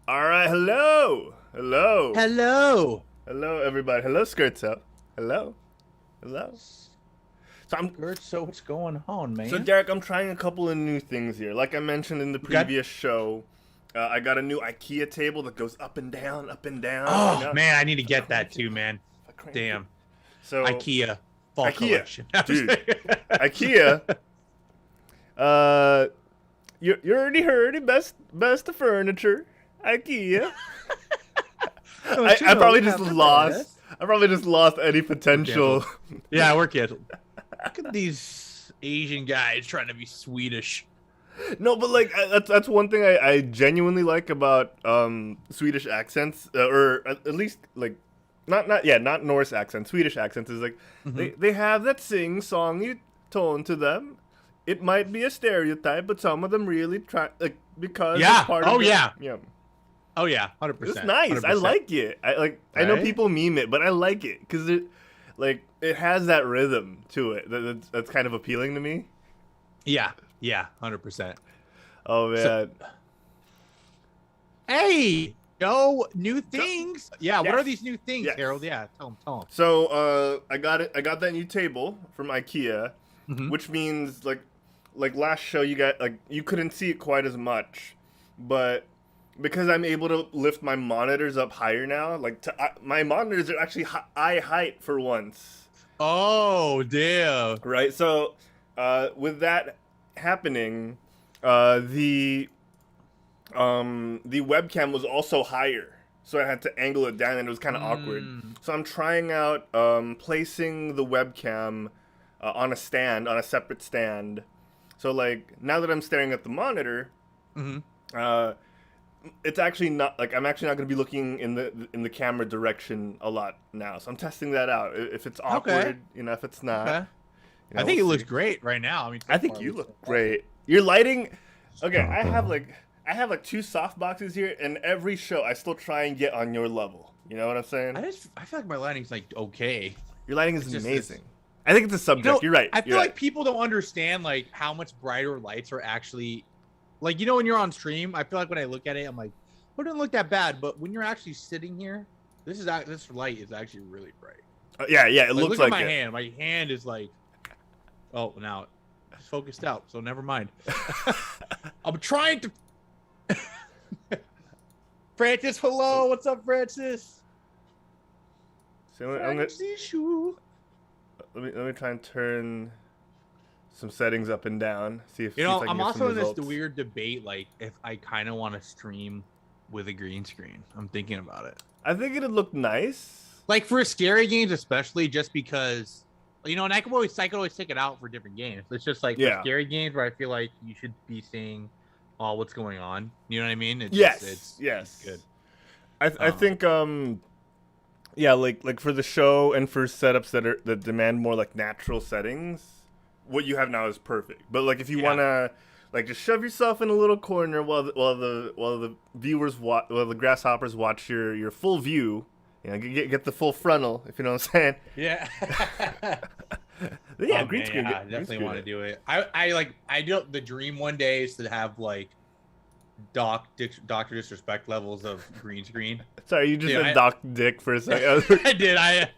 All right, hello, hello, Hello. hello, everybody. Hello, Skirtso. Hello, hello. So I'm Gert, so what's going on, so man? Derek. I'm trying a couple of new things here. Like I mentioned in the Okay. previous show, I got a new IKEA table that goes up and down, up and down. You Oh know, man, I need to if I get that crank it, too, man. if I crank it. Damn. So IKEA fall IKEA, collection. dude, IKEA. Uh, you already heard it. Best of furniture. IKEA. Oh, I true. probably Yeah, just look at lost. this. I probably just lost any potential. Canceled. Yeah, we're canceled. Look at these Asian guys trying to be Swedish. No, but like that's one thing I genuinely like about Swedish accents, or at least like not Norse accents, Swedish accents is like Hmm. they have that sing songy tone to them. It might be a stereotype, but some of them really try like because it's Yeah. part of Oh the yeah. yeah. Oh yeah. It's 100%. nice. I 100%. like it. I know Right? people meme it, but I like it because it has that rhythm to it that's kind of appealing to me. Yeah. Yeah. 100%. Oh So, man. hey, new things. Yeah. What are Yes. these new things, Yes. Harold? Yeah. Tell them. Tell So I got it. I got that new table from IKEA, them. which means like last show you got like you couldn't see it quite as much, but because I'm able to lift my monitors up higher now, like my monitors are actually eye height for once, Oh, damn. right? So with that happening, uh, the the webcam was also higher. So I had to angle it down and it was kind of awkward. Mm, So I'm trying out placing the webcam on a stand, on a separate stand. So like now that I'm staring at the monitor, hmm. uh, it's actually not like I'm actually not going to be looking in the camera direction a lot now. So I'm testing that out. If it's Okay. awkward, if it's not, Okay. I think we'll it looks see. great right now. I mean, so I far think it you looks look fantastic. great. Your lighting. Okay, I have like two soft boxes here, and every show I still try and get on your level. You know what I'm saying? I feel like my lighting's like okay. Your lighting is It's just this. amazing. I think it's a subject. You're right. I You're feel right. like people don't understand like how much brighter lights are actually like when you're on stream. I feel like when I look at it, I'm like, oh, it doesn't look that bad. But when you're actually sitting here, this light is actually really bright. Yeah, yeah. It Like, looks look at like my it. hand. My hand is like, oh, now it's focused out. So never mind. I'm trying to. Francis, hello. What's up, Francis? So I'm gonna, Francis. let me try and turn some settings up and down. See if You see know, if I can I'm get some also in this results. weird debate, like if I kind of want to stream with a green screen. I'm thinking about it. I think it'd look nice. Like for scary games, especially just because, and I could always take it out for different games. It's just like for Yeah. scary games where I feel like you should be seeing all what's going on. You know what I mean? Yes. It's Yes. good. I think yeah, like for the show and for setups that demand more like natural settings, what you have now is perfect. But like if you Yeah. wanna like just shove yourself in a little corner while the viewers while the grasshoppers watch your full view, get the full frontal, if you know what I'm saying. Yeah. Yeah, Oh, green man, screen. yeah, I green definitely screen want to it. do it. I do the dream one day is to have like Doctor Disrespect levels of green screen. Sorry, you just Yeah, said Doc Dick for a second. I did.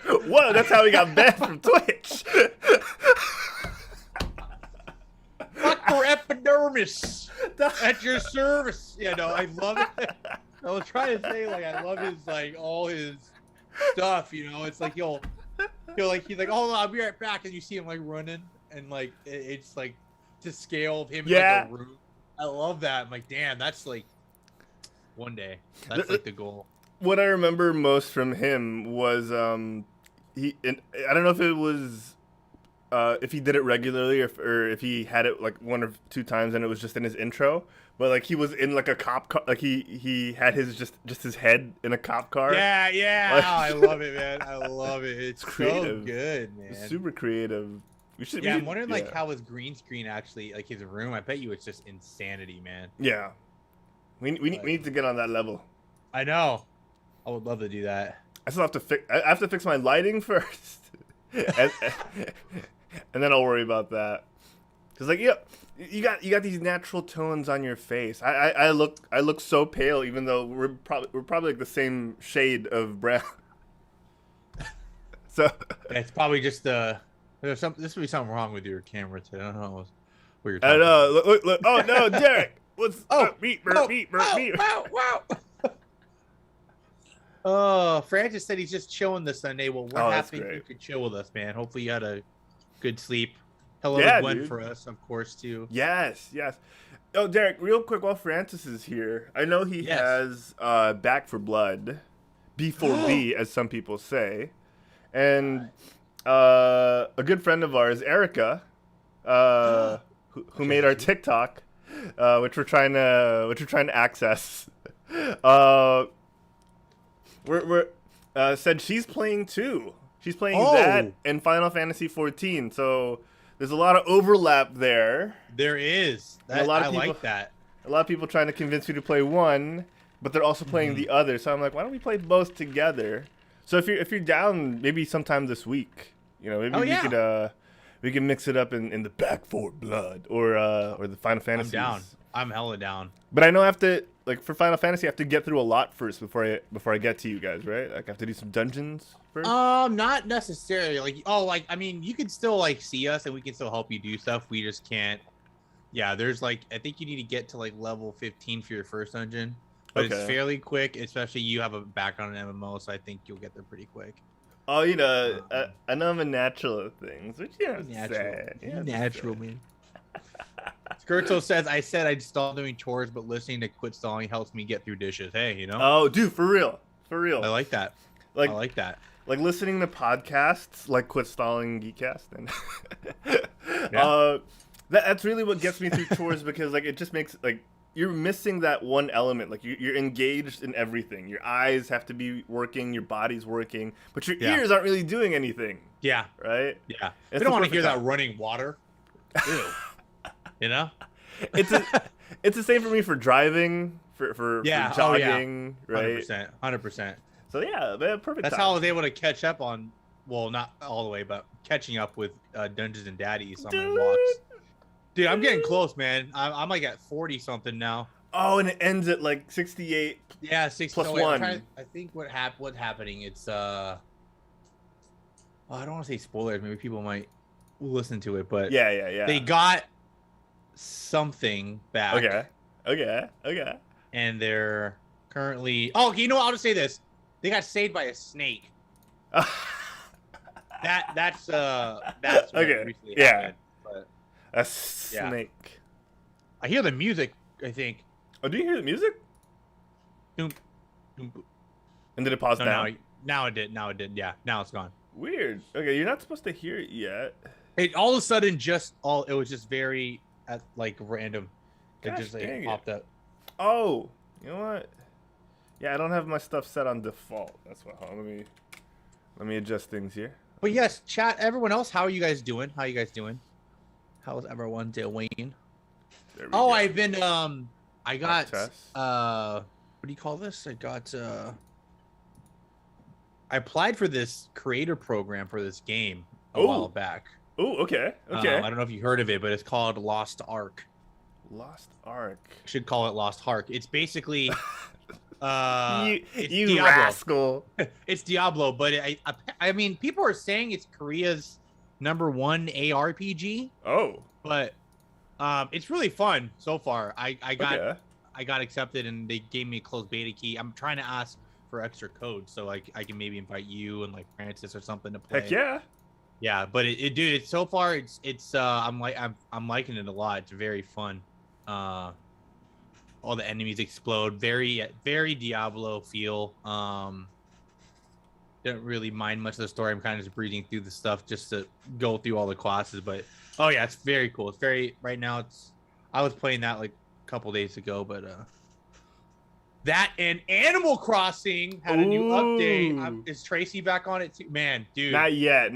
Whoa, that's how we got banned from Twitch. Dr. Epidermis at your service. Yeah, no, I love it. I was trying to say like I love his like all his stuff. It's like he's like, oh, I'll be right back, and you see him like running, and like it's like to scale of him in Yeah. like a room. I love that. I'm like, damn, that's like one day. That's like the goal. What I remember most from him was I don't know if it was if he did it regularly or if he had it like one or two times and it was just in his intro, but like he was in like a cop car, like he had his just his head in a cop car. Yeah, yeah. Like- I love it, man. I love it. It's so creative. good, man. Super creative. We Yeah, I'm should- wondering like yeah. how his green screen actually like his room. I bet you it's just insanity, man. Yeah, we need to get on that level. I know. I would love to do that. I still have to fix. I have to fix my lighting first, and then I'll worry about that. Cause like you got these natural tones on your face. I look so pale even though we're probably like the same shade of brown. So It's probably just there's some. This would be something wrong with your camera today. I don't know what you're I talking know. about. Look. Oh no, Derek. What's Oh, up? Meet, oh, meet, wow, meet. wow, wow. Oh, Francis said he's just chilling this Sunday. Well, we're Oh, that's happy you great. could chill with us, man. Hopefully you had a good sleep. Hello Yeah, to Gwen dude. for us, of course, too. Yes. Oh, Derek, real quick while Francis is here, I know he Yes. has Back for Blood, B4B as some people say, and a good friend of ours, Erica, who made our TikTok, which we're trying to access. We're said she's playing too. She's playing that and Final Fantasy 14. So there's a lot of overlap there. There is. And a lot of I people, like that. A lot of people trying to convince me to play one, but they're also playing the other. So I'm like, why don't we play both together? So if you're down, maybe sometime this week, maybe we could mix it up in the Back for Blood or the Final Fantasy. I'm down. I'm hella down. But I know I have to, like, for Final Fantasy, I have to get through a lot first before I get to you guys, right? Like, I have to do some dungeons first. Not necessarily. I mean, you can still see us, and we can still help you do stuff. We just can't. Yeah, there's I think you need to get to level 15 for your first dungeon, but it's fairly quick. Especially you have a background in MMO, so I think you'll get there pretty quick. Oh, I know I'm a natural at things, which natural, man. Skirto says, I said I'd stall doing chores, but listening to Quit Stalling helps me get through dishes. Hey, Oh, dude, for real. I like that. I like that. Like listening to podcasts, like Quit Stalling Geekcast. And that's really what gets me through chores because, it just makes, you're missing that one element. Like, you're engaged in everything. Your eyes have to be working, your body's working, but your ears aren't really doing anything. Yeah. Right? Yeah. We don't want to hear that running water. Ew. It's the same for me for driving, for jogging, right? 100%. So yeah, man, perfect. That's how I was able to catch up on, well, not all the way, but catching up with Dungeons and Daddies on my walks. Dude, I'm getting close, man. I'm at 40 something now. Oh, and it ends at 68. Yeah, 60 plus 1. I think what's happening? It's I don't want to say spoilers. Maybe people might listen to it, but yeah. They got something back. Okay. And they're currently. Oh, you know what? I'll just say this: they got saved by a snake. That's what recently happened. But, a snake. I hear the music. I think. Oh, do you hear the music? Doom, doom, boom. And did it pause down? Now it did. Yeah, now it's gone. Weird. Okay, you're not supposed to hear it yet. It all of a sudden it was just very random. Gosh, It just popped up. Oh, you know what? Yeah, I don't have my stuff set on default. That's what. Hold on, let me adjust things here. But yes, chat. Everyone else, how are you guys doing? How's everyone doing? Go. I've been I got what do you call this? I applied for this creator program for this game a while back. Oh, okay. I don't know if you heard of it, but it's called Lost Ark. Lost Ark. Should call it Lost Ark. It's basically you Diablo. rascal. It's Diablo, but I mean, people are saying it's Korea's #1 ARPG. Oh. But it's really fun so far. I got accepted and they gave me a closed beta key. I'm trying to ask for extra code so I can maybe invite you and Francis or something to play. Heck yeah. Yeah, but dude, it's so far it's I'm liking it a lot. It's very fun. All the enemies explode. Very Diablo feel. Don't really mind much of the story. I'm kind of just breezing through the stuff just to go through all the classes. But oh yeah, it's very cool. It's very right now. I was playing that a couple days ago, but that and Animal Crossing had a new update. Is Tracy back on it too? Man, dude. Not yet.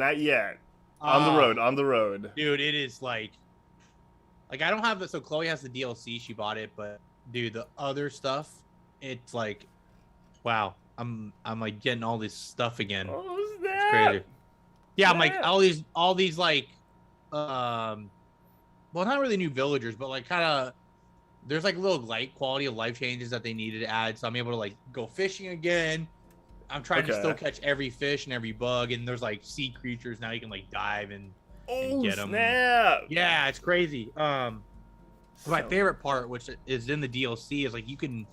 On the road. Dude, it is I don't have it. So Chloe has the DLC. She bought it, but dude, the other stuff, it's wow. I'm getting all this stuff again. What was that? It's crazy. Yeah, I'm all these well, not really new villagers, but like kind of there's like little light quality of life changes that they needed to add. So I'm able to like go fishing again. I'm trying to still catch every fish and every bug, and there's like sea creatures now. You can like dive and get them. Snap! Yeah, it's crazy. My favorite part, which is in the DLC, is like you can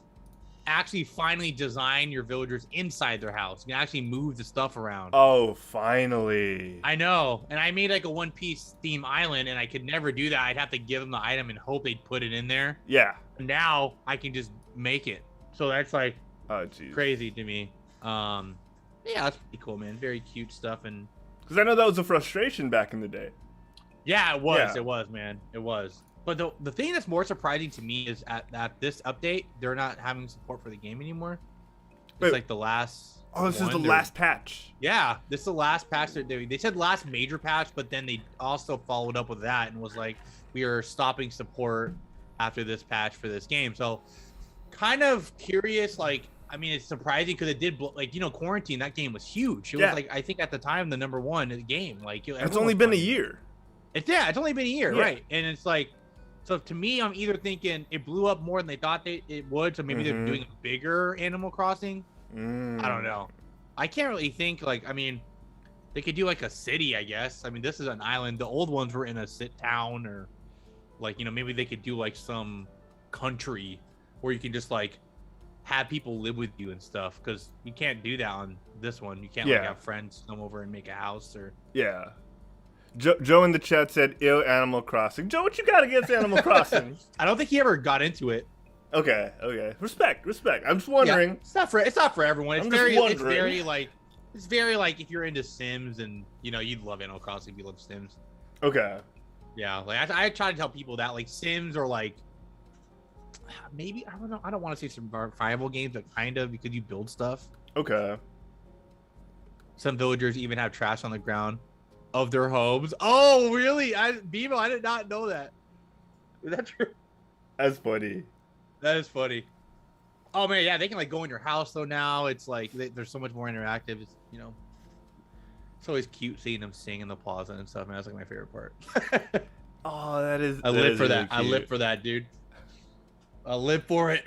actually finally design your villagers inside their house. You can actually move the stuff around. Oh, finally! I know, and I made like a One Piece theme island, and I could never do that. I'd have to give them the item and hope they'd put it in there. Yeah. Now I can just make it. So that's like crazy to me. Yeah, that's pretty cool, man. Very cute stuff, and because I know that was a frustration back in the day. Yeah, it was. Yeah. It was, man. It was. But the thing that's more surprising to me is at this update, they're not having support for the game anymore. It's like the last. Oh, this is the last patch. Yeah, this is the last patch they're doing. They said last major patch, but then they also followed up with that and was like, we are stopping support after this patch for this game. So, kind of curious. Like, I mean, it's surprising because it did like Quarantine. That game was huge. It was like I think at the time the #1 game. Like it's only been a year. It's only been a year, right? And it's like. So to me, I'm either thinking it blew up more than they thought it would, so maybe they're doing a bigger Animal Crossing. I don't know. I can't really think. Like, I mean, they could do like a city, I guess. I mean, this is an island. The old ones were in a town, or like maybe they could do like some country where you can just like have people live with you and stuff. Because you can't do that on this one. You can't like have friends come over and make a house or Joe in the chat said, "Ew, Animal Crossing." Joe, what you got against Animal Crossing? I don't think he ever got into it. Okay. Respect. I'm just wondering. Yeah, it's not for everyone. It's very like if you're into Sims and you'd love Animal Crossing if you love Sims. Okay. Yeah, like I try to tell people that like Sims or like maybe I don't know. I don't want to say survival games, but kind of because you build stuff. Okay. Some villagers even have trash on the ground of their homes. Oh, really? Bevo, I did not know that. Is that true? That's funny. That is funny. Oh man, yeah, they can like go in your house though now. It's like there's so much more interactive. It's it's always cute seeing them sing in the plaza and stuff, man. That's like my favorite part. Oh, that is. I live for that. I live for that, dude. I live for it.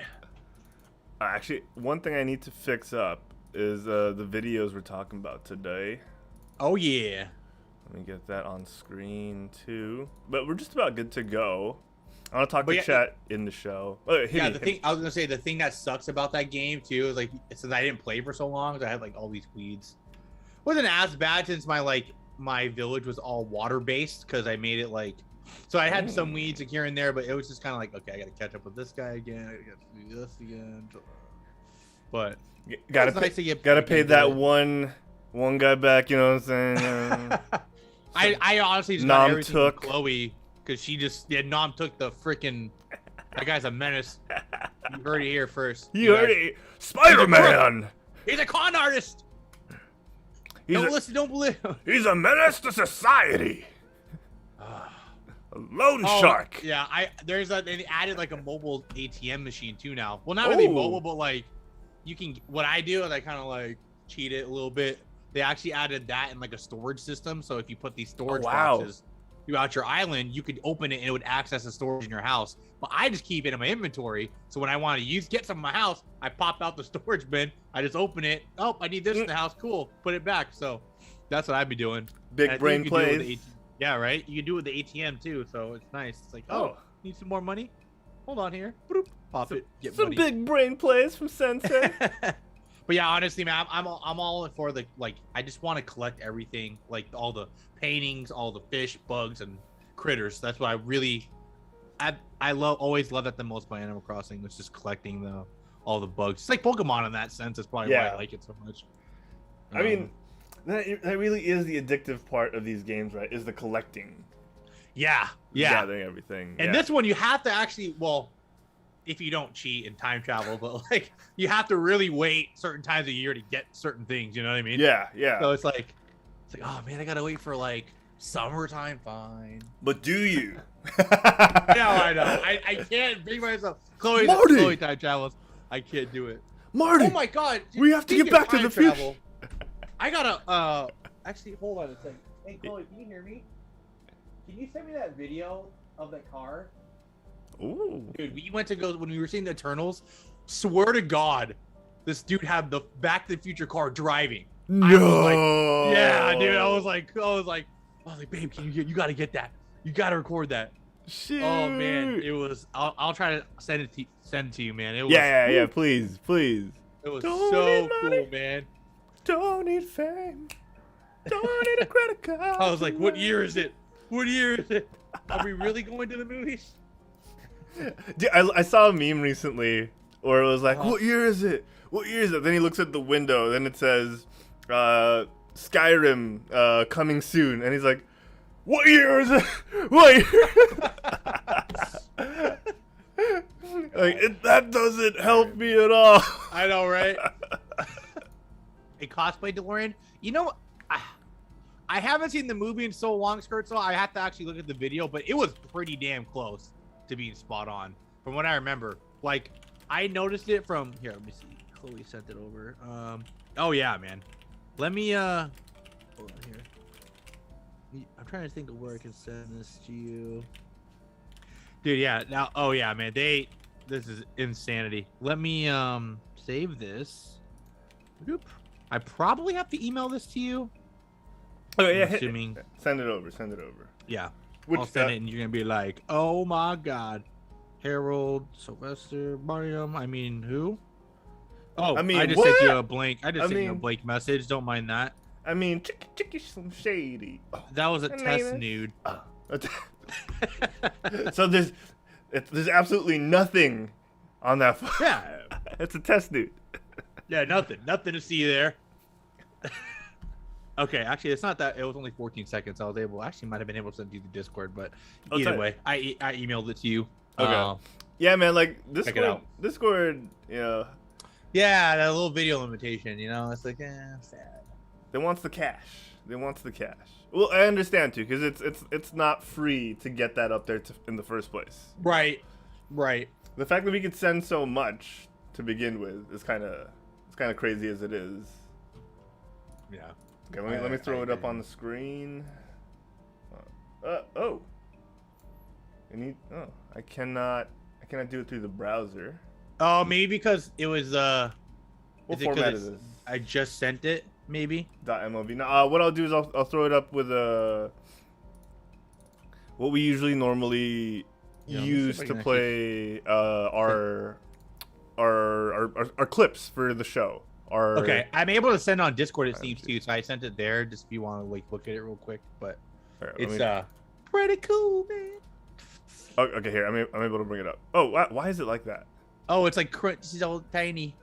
Actually, one thing I need to fix up is the videos we're talking about today. Oh yeah. Let me get that on screen too. But we're just about good to go. I want to talk to chat in the show. Oh, I was gonna say the thing that sucks about that game too is like since I didn't play for so long, I had like all these weeds. Wasn't as bad since my village was all water based because I made it like. So I had some weeds like here and there, but it was just kind of like, okay, I got to catch up with this guy again. I got to do this again. But gotta pay that one guy back. You know what I'm saying? I honestly just got everything from Chloe because she just Nom took the freaking. That guy's a menace. You heard it here first. You heard it, Spider-Man. He's a con artist. Don't believe him. He's a menace to society. A loan shark. Yeah, they added like a mobile ATM machine too now. Well, not really mobile, but like you can. What I do is I kind of like cheat it a little bit. They actually added that in like a storage system. So if you put these storage boxes throughout your island, you could open it and it would access the storage in your house. But I just keep it in my inventory. So when I want to get some in my house, I pop out the storage bin. I just open it. Oh, I need this in the house. Cool. Put it back. So that's what I'd be doing. Big brain plays. Yeah, right? You can do it with the ATM too, so it's nice. It's like, need some more money? Hold on here. Boop, pop it. Get some money. Big brain plays from Sensei. But yeah, honestly, man, I'm all for the I just want to collect everything, like all the paintings, all the fish, bugs, and critters. That's what I always love that the most by Animal Crossing was just collecting all the bugs. It's like Pokemon in that sense. That's probably why I like it so much. I mean. That really is the addictive part of these games, right? Is the collecting. Yeah. Gathering everything. And this one, you have to actually, if you don't cheat and time travel, but like you have to really wait certain times of year to get certain things. You know what I mean? Yeah. So it's like, oh man, I gotta wait for like summertime. Fine. But do you? Yeah, I know. I can't bring myself. Chloe time travels. I can't do it. Marty. Oh my god. We have to get back to the future. I gotta actually hold on a second. Hey Chloe, can you hear me? Can you send me that video of that car. Ooh. Dude, we went to go when we were seeing the Eternals. Swear to God, this dude had the Back to the Future car driving. No. I was like, yeah, dude. I was like, babe, you got to get that. You got to record that. Shoot. Oh man, it was. I'll try to send it to you, man. It was. Yeah. Please. It was Don't so need cool, money. man. Don't need fame. Don't need a credit card. I was like, what year is it? What year is it? Are we really going to the movies? Dude, I saw a meme recently where it was like, what year is it? What year is it? Then he looks at the window, then it says, Skyrim coming soon. And he's like, what year is it? What year? That doesn't help me at all. I know, right? A cosplay DeLorean. You know, I haven't seen the movie in so long, Skirt, so I have to actually look at the video, but it was pretty damn close to being spot on from what I remember. Like, I noticed it from here. Let me see. Chloe sent it over. Oh yeah, man. Let me hold on here. I'm trying to think of where I can send this to you, dude. Yeah. Now, oh yeah, man. This is insanity. Let me save this. Oop. I probably have to email this to you. Oh yeah, assuming. Send it over. Yeah. Which I'll send it and you're gonna be like, oh my God. Harold, Sylvester, Mariam. I mean, who? Oh, I just what? sent you a blank. I just sent you a blank message. Don't mind that. I mean, chicky some shady. Oh, that was a test nude. So there's absolutely nothing on that phone. Yeah. It's a test nude. Yeah, nothing to see there. Okay, actually, it's not that. It was only 14 seconds. I was able, actually, might have been able to send you the Discord, but either way, I emailed it to you. Okay. Yeah, man, like check it out. Discord, you know. Yeah, that little video limitation, you know, it's like, sad. They wants the cash. Well, I understand too, because it's not free to get that up there in the first place. Right. The fact that we could send so much to begin with is kind of crazy as it is. Yeah. Okay, let me throw it up on the screen. Oh. I cannot do it through the browser. Oh, maybe because it was What format is this? I just sent it, maybe. .mov. Now, what I'll do is I'll throw it up with what we usually normally use to play our clips for the show. Okay, I'm able to send on Discord, it seems too, so I sent it there just if you want to like look at it real quick. But it's pretty cool, man. Okay, here I'm able to bring it up. Oh, why is it like that? Oh, it's like this is all tiny.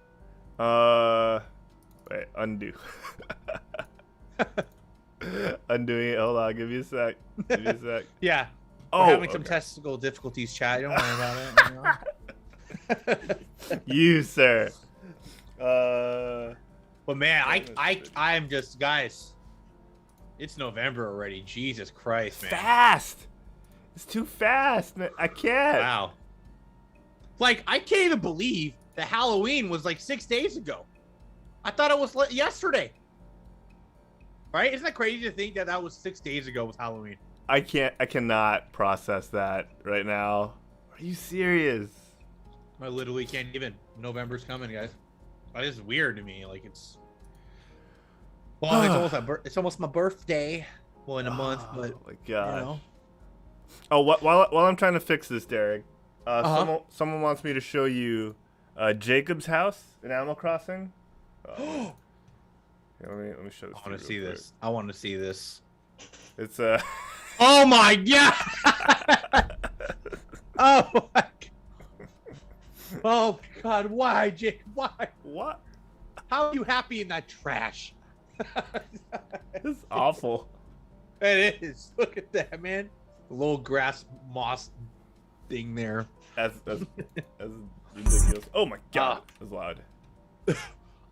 Wait, undo. Undoing it. Hold on, give me a sec. Yeah. Oh, we're having some technical difficulties, chat. Don't worry about it. You, sir. But man, I'm just, guys. It's November already. Jesus Christ, man. Fast. It's too fast, man. I can't. Wow. Like, I can't even believe that Halloween was like 6 days ago. I thought it was yesterday. Right? Isn't that crazy to think that was 6 days ago was Halloween? I cannot process that right now. Are you serious? I literally can't even. November's coming, guys. This is weird to me. Like, it's... Well, it's almost my birthday. Well, in a month, but... Oh, my God. You know. Oh, while I'm trying to fix this, Derek, someone wants me to show you Jacob's house in Animal Crossing. Here, let me show this. I want to see this. I want to see this. It's Oh my God! Oh my God! Oh God! Why, Jake? Why? What? How are you happy in that trash? It's awful. It is. Look at that, man. The little grass moss thing there. That's ridiculous. Oh my God, that's loud.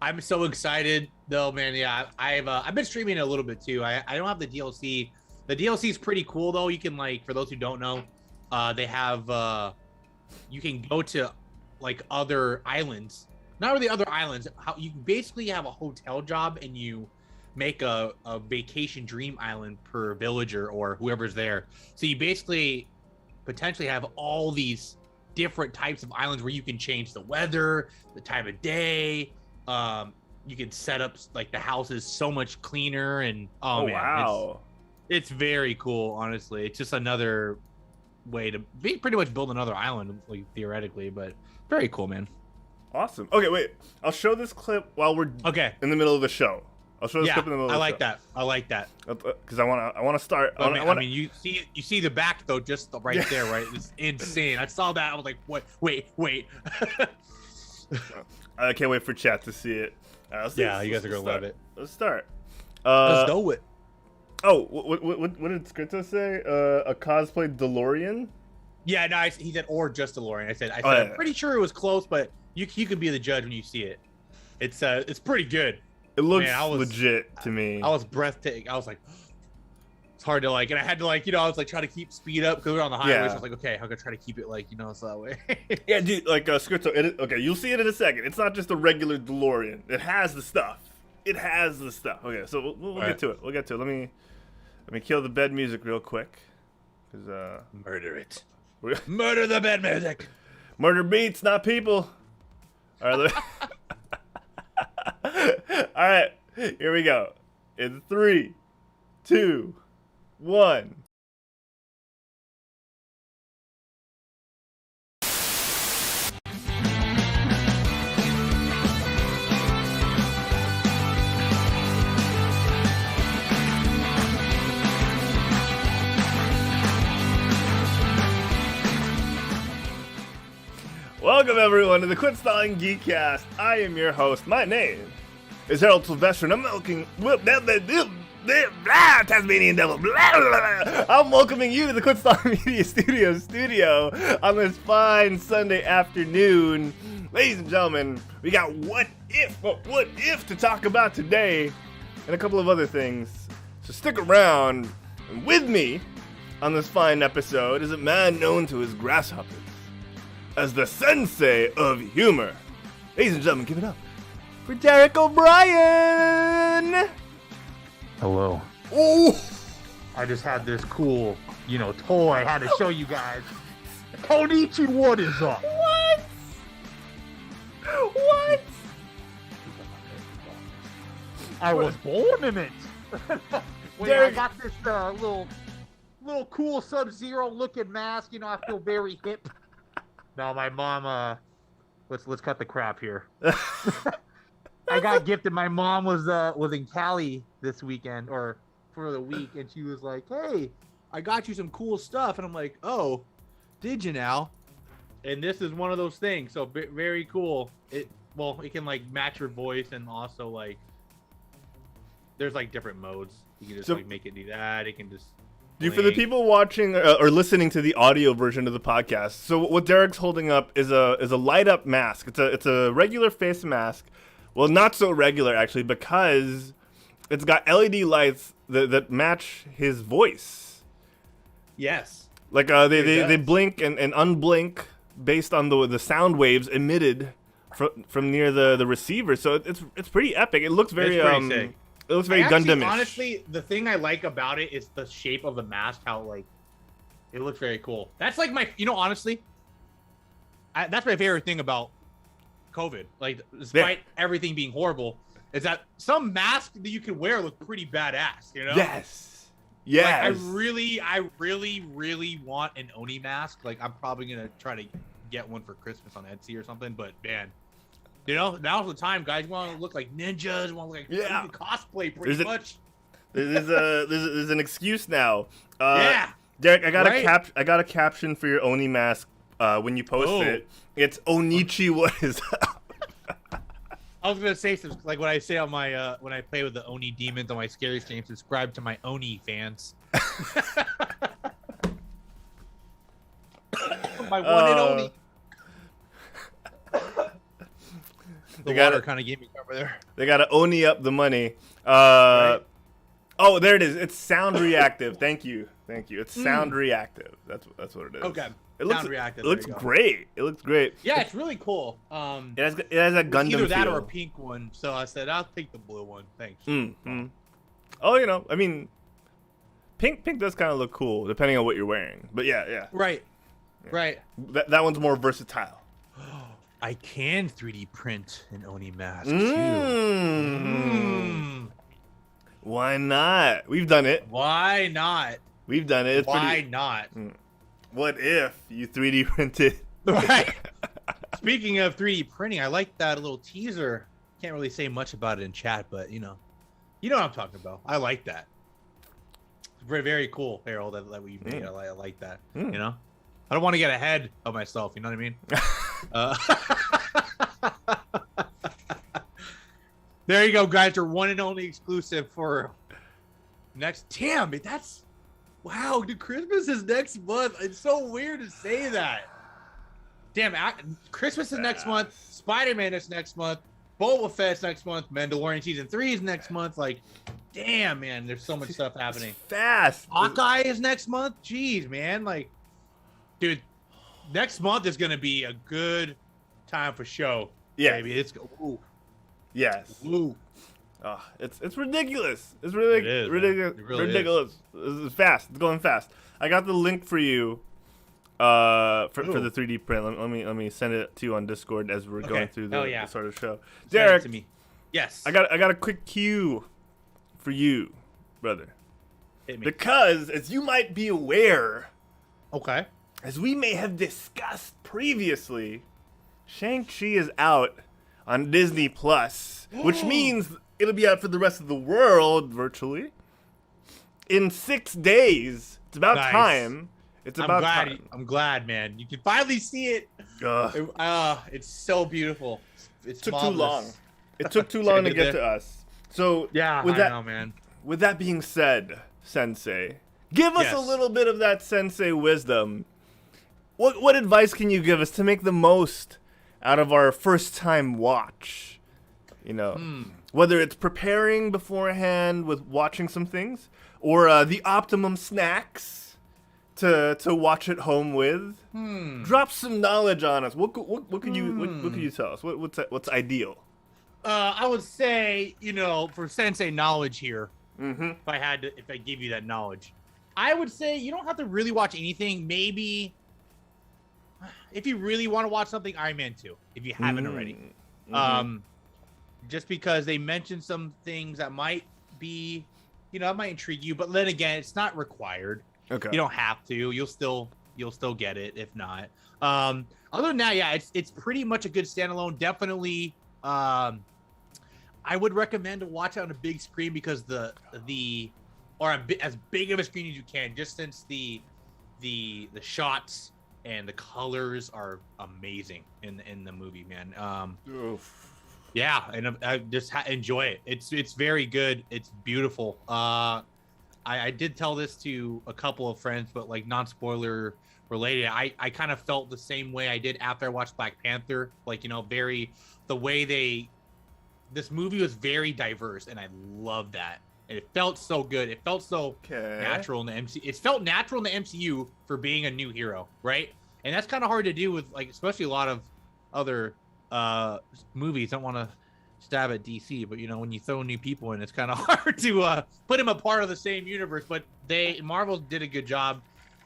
I'm so excited though, man. Yeah, I've been streaming it a little bit too. I don't have the DLC. The DLC is pretty cool though. You can, like, for those who don't know, they have you can go to like other islands. Not really other islands. How you basically have a hotel job and you make a vacation dream island per villager or whoever's there. So you basically potentially have all these different types of islands where you can change the weather, the time of day. You can set up like the houses so much cleaner, and Oh, man, wow. it's very cool. Honestly, it's just another way to pretty much build another island, like theoretically, but very cool, man. Awesome. Okay, wait. I'll show this clip while we're in the middle of the show. I'll show this clip in the middle of the show. I like that. Because I want to start. I mean, you see the back though, just right there, right? It's insane. I saw that. I was like, what? Wait. I can't wait for chat to see it. You guys are gonna love it. Let's start. Let's go with. Oh, what did Scripto say? A cosplay DeLorean? Yeah, no, he said or just DeLorean. I said I'm pretty sure it was close, but you can be the judge when you see it. It's pretty good. It looks legit to me. I was breathtaking. I was like, it's hard to like, and I had to like, I was like trying to keep speed up because we were on the highway. So I was like, okay, I'm gonna try to keep it like, so that way. Yeah, dude, like Scripto. Okay, you'll see it in a second. It's not just a regular DeLorean. It has the stuff. Okay, so we'll get to it. We'll get to it. Let me kill the bed music real quick. Cause murder it. Murder the bed music. Murder beats, not people. All right. All right. Here we go. In 3, 2, 1. Welcome everyone to the Quit Stalling Geekcast. I am your host. My name is Harold Sylvester, and I'm Tasmanian Devil. I'm welcoming you to the Quit Stalling Media studio on this fine Sunday afternoon. Ladies and gentlemen, we got what if to talk about today, and a couple of other things. So stick around. And with me on this fine episode is a man known to his grasshoppers as the sensei of humor. Ladies and gentlemen, give it up for Derek O'Brien. Hello. Oh, I just had this cool, toy I had to show you guys. Konichi, what is up? What? I was born in it. I got this little cool Sub-Zero looking mask. I feel very hip. No, my mom. Let's cut the crap here. I got gifted. My mom was in Cali this weekend or for the week, and she was like, "Hey, I got you some cool stuff," and I'm like, "Oh, did you now?" And this is one of those things. So very cool. It can like match your voice, and also like there's like different modes. You can just like make it do that. It can just. For the people watching or listening to the audio version of the podcast, so what Derek's holding up is a light up mask. It's a regular face mask. Well, not so regular actually, because it's got LED lights that match his voice. Yes. Like they blink and unblink based on the sound waves emitted from near the receiver. So it's pretty epic. It looks very sick. It looks very Gundam-ish. Honestly, the thing I like about it is the shape of the mask. How like it looks very cool. That's like my, honestly, that's my favorite thing about COVID. Like, despite everything being horrible, is that some masks that you can wear look pretty badass. Yes. Like, I really want an Oni mask. Like, I'm probably gonna try to get one for Christmas on Etsy or something. But man. Now's the time, guys. You want to look like ninjas. You want to look like cosplay, pretty much. There's an excuse now. Yeah, Derek, I got a caption for your Oni mask. When you post it, it's Onichi. What is up? I was gonna say like what I say on my when I play with the Oni demons on my scary stream. Subscribe to my Oni fans. My one and only. The water kind of gave me cover there. They gotta Oni up the money. Right. Oh, there it is. It's sound reactive. Thank you. It's sound reactive. That's what it is. Okay. Sound reactive. It looks great. Yeah, it's really cool. It has a Gundam either that feel. or a pink one. So I said I'll take the blue one. Thanks. Mm-hmm. Oh, I mean, pink does kind of look cool depending on what you're wearing. But yeah. Right. Right. That one's more versatile. I can 3D print an Oni mask Mm. Why not? We've done it. Why not? We've done it. It's Why pretty... not? What if you 3D printed? Right. Speaking of 3D printing, I like that little teaser. Can't really say much about it in chat, but you know what I'm talking about. I like that. It's very, very cool, Harold, that we made. I like that. You know, I don't want to get ahead of myself. You know what I mean? There you go, guys. Your one and only exclusive for next. Damn, that's wow, dude. Christmas is next month. It's so weird to say that. Damn, Christmas is next month. Spider-Man is next month. Boba Fett's next month. Mandalorian season 3 is next month. Like, damn, man, there's so much stuff happening. It's fast. Hawkeye is next month. Jeez, man, like, dude, next month is gonna be a good time for show. Yeah, baby. It's ooh. Yes. Ooh. Oh, it's ridiculous. It's really It is, ridiculous. it really ridiculous. It's fast. It's going fast. I got the link for you. For the 3D print. Let me send it to you on Discord as we're going through the sort of show. Derek, to me. Yes. I got a quick cue for you, brother. Hit me. Because as you might be aware, Okay. as we may have discussed previously, Shang-Chi is out on Disney Plus, which means it'll be out for the rest of the world virtually in 6 days. It's about time. It's about time. I'm glad, man. You can finally see it. It's so beautiful. It took too long. It took too long to get to us. So yeah, I know, man. With that being said, Sensei, give us a little bit of that Sensei wisdom. What advice can you give us to make the most out of our first time watch? You know, whether it's preparing beforehand with watching some things, or the optimum snacks to watch at home with. Drop some knowledge on us. What could you tell us? What's ideal? I would say, for Sensei knowledge here, if I give you that knowledge, I would say you don't have to really watch anything. Maybe if you really want to watch something, Iron Man 2, if you haven't already. Just because they mentioned some things that might be, it might intrigue you, but then again, it's not required. Okay. You don't have to. You'll still get it if not. Other than that, yeah, it's pretty much a good standalone. Definitely, I would recommend to watch it on a big screen because as big of a screen as you can, just since the shots and the colors are amazing in the movie, man. Yeah, and I just enjoy it. It's very good. It's beautiful. I did tell this to a couple of friends, but like non-spoiler related, I kind of felt the same way I did after I watched Black Panther. Like, the way this movie was very diverse, and I love that. And it felt so good. It felt so natural in the MCU. It felt natural in the MCU for being a new hero, right? And that's kind of hard to do with, like, especially a lot of other movies. Don't want to stab at DC, but when you throw new people in, it's kind of hard to put them a part of the same universe. But Marvel did a good job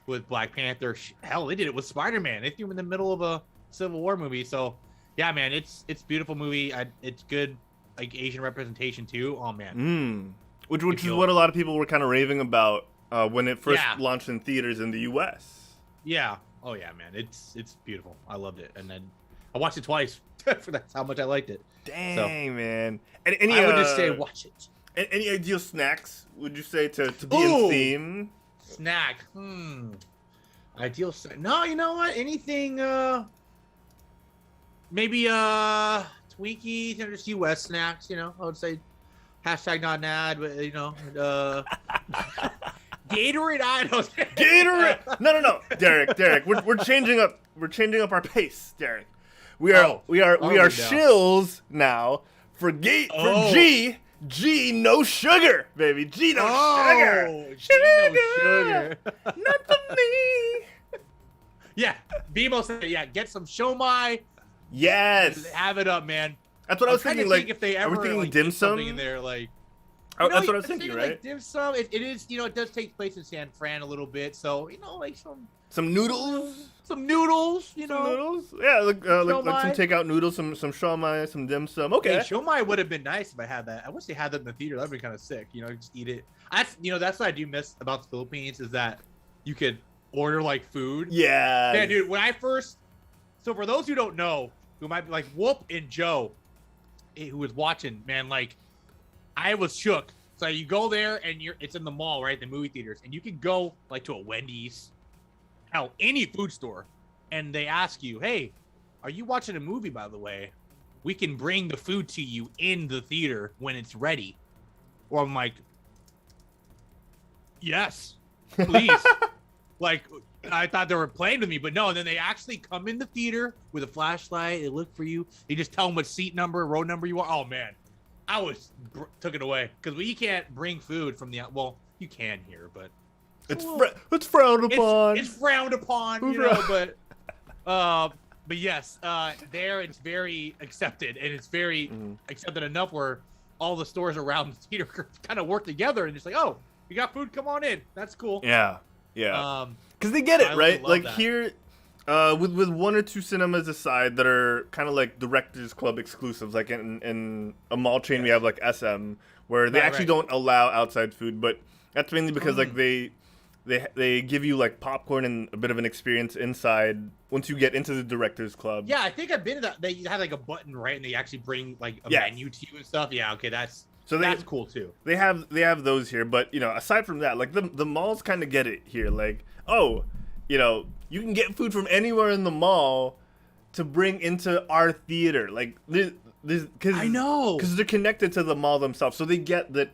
with Black Panther. Hell, they did it with Spider-Man. They threw him in the middle of a Civil War movie. So yeah, man, it's a beautiful movie. It's good, like, Asian representation too. Oh man, which is what a lot of people were kind of raving about when it first launched in theaters in the US. Yeah. Oh yeah, man, it's beautiful. I loved it, and then I watched it twice. For that's how much I liked it. Dang, man. I would just say watch it. Any ideal snacks, would you say, to be in theme? Snack. Ideal snack. No, you know what? Anything, maybe, Twinkies, just US snacks, I would say hashtag not an ad, but, Gatorade, I don't know. Gatorade! No. Derek, we're changing up our pace, Derek. We are shills now for G, no sugar, baby. G no sugar. Sugar. Not for me. Yeah, BMO said, get some Shomai. Yes. Have it up, man. That's what I was thinking. Like, if they ever are we thinking dim sum in there, like. That's what I was thinking, right? Like dim sum. It is, it does take place in San Fran a little bit, so like some noodles. some noodles, you Some know. noodles? Yeah, like some Shomai. takeout noodles, some shawmai, some dim sum. Okay. Hey, shomai would have been nice if I had that. I wish they had that in the theater. That'd be kind of sick. You know, just eat it. That's what I do miss about the Philippines is that you could order like food. Yeah. Yeah, dude. When I first, so for those who don't know, who might be like Whoop and Joe, who was watching, man, like I was shook. So you go there and it's in the mall, right? The movie theaters, and you can go like to a Wendy's, hell, any food store, and they ask you, "Hey, are you watching a movie? By the way, we can bring the food to you in the theater when it's ready." Or I'm like, "Yes, please." Like I thought they were playing with me, but no. And then they actually come in the theater with a flashlight. They look for you. You just tell them what seat number, row number you are. Oh man. I was took it away because you can't bring food from the you can here, but it's frowned upon. It's frowned upon, you know. But yes, there it's very accepted, and it's very accepted enough where all the stores around the theater kind of work together and just like, oh, you got food, come on in. That's cool. Yeah. Because they get it, right? Like that. Here, with one or two cinemas aside that are kind of like Directors Club exclusives, like in a mall chain we have like SM, where they actually don't allow outside food, but that's mainly because like they give you like popcorn and a bit of an experience inside once you get into the Directors Club. Yeah, I think I've been to that. They have like a button, right, and they actually bring like a menu to you and stuff. Yeah, okay, that's cool too. They have those here, but you know, aside from that, like the malls kind of get it here. Like, oh, you know, you can get food from anywhere in the mall to bring into our theater. Like, because I know, because they're connected to the mall themselves, so they get that.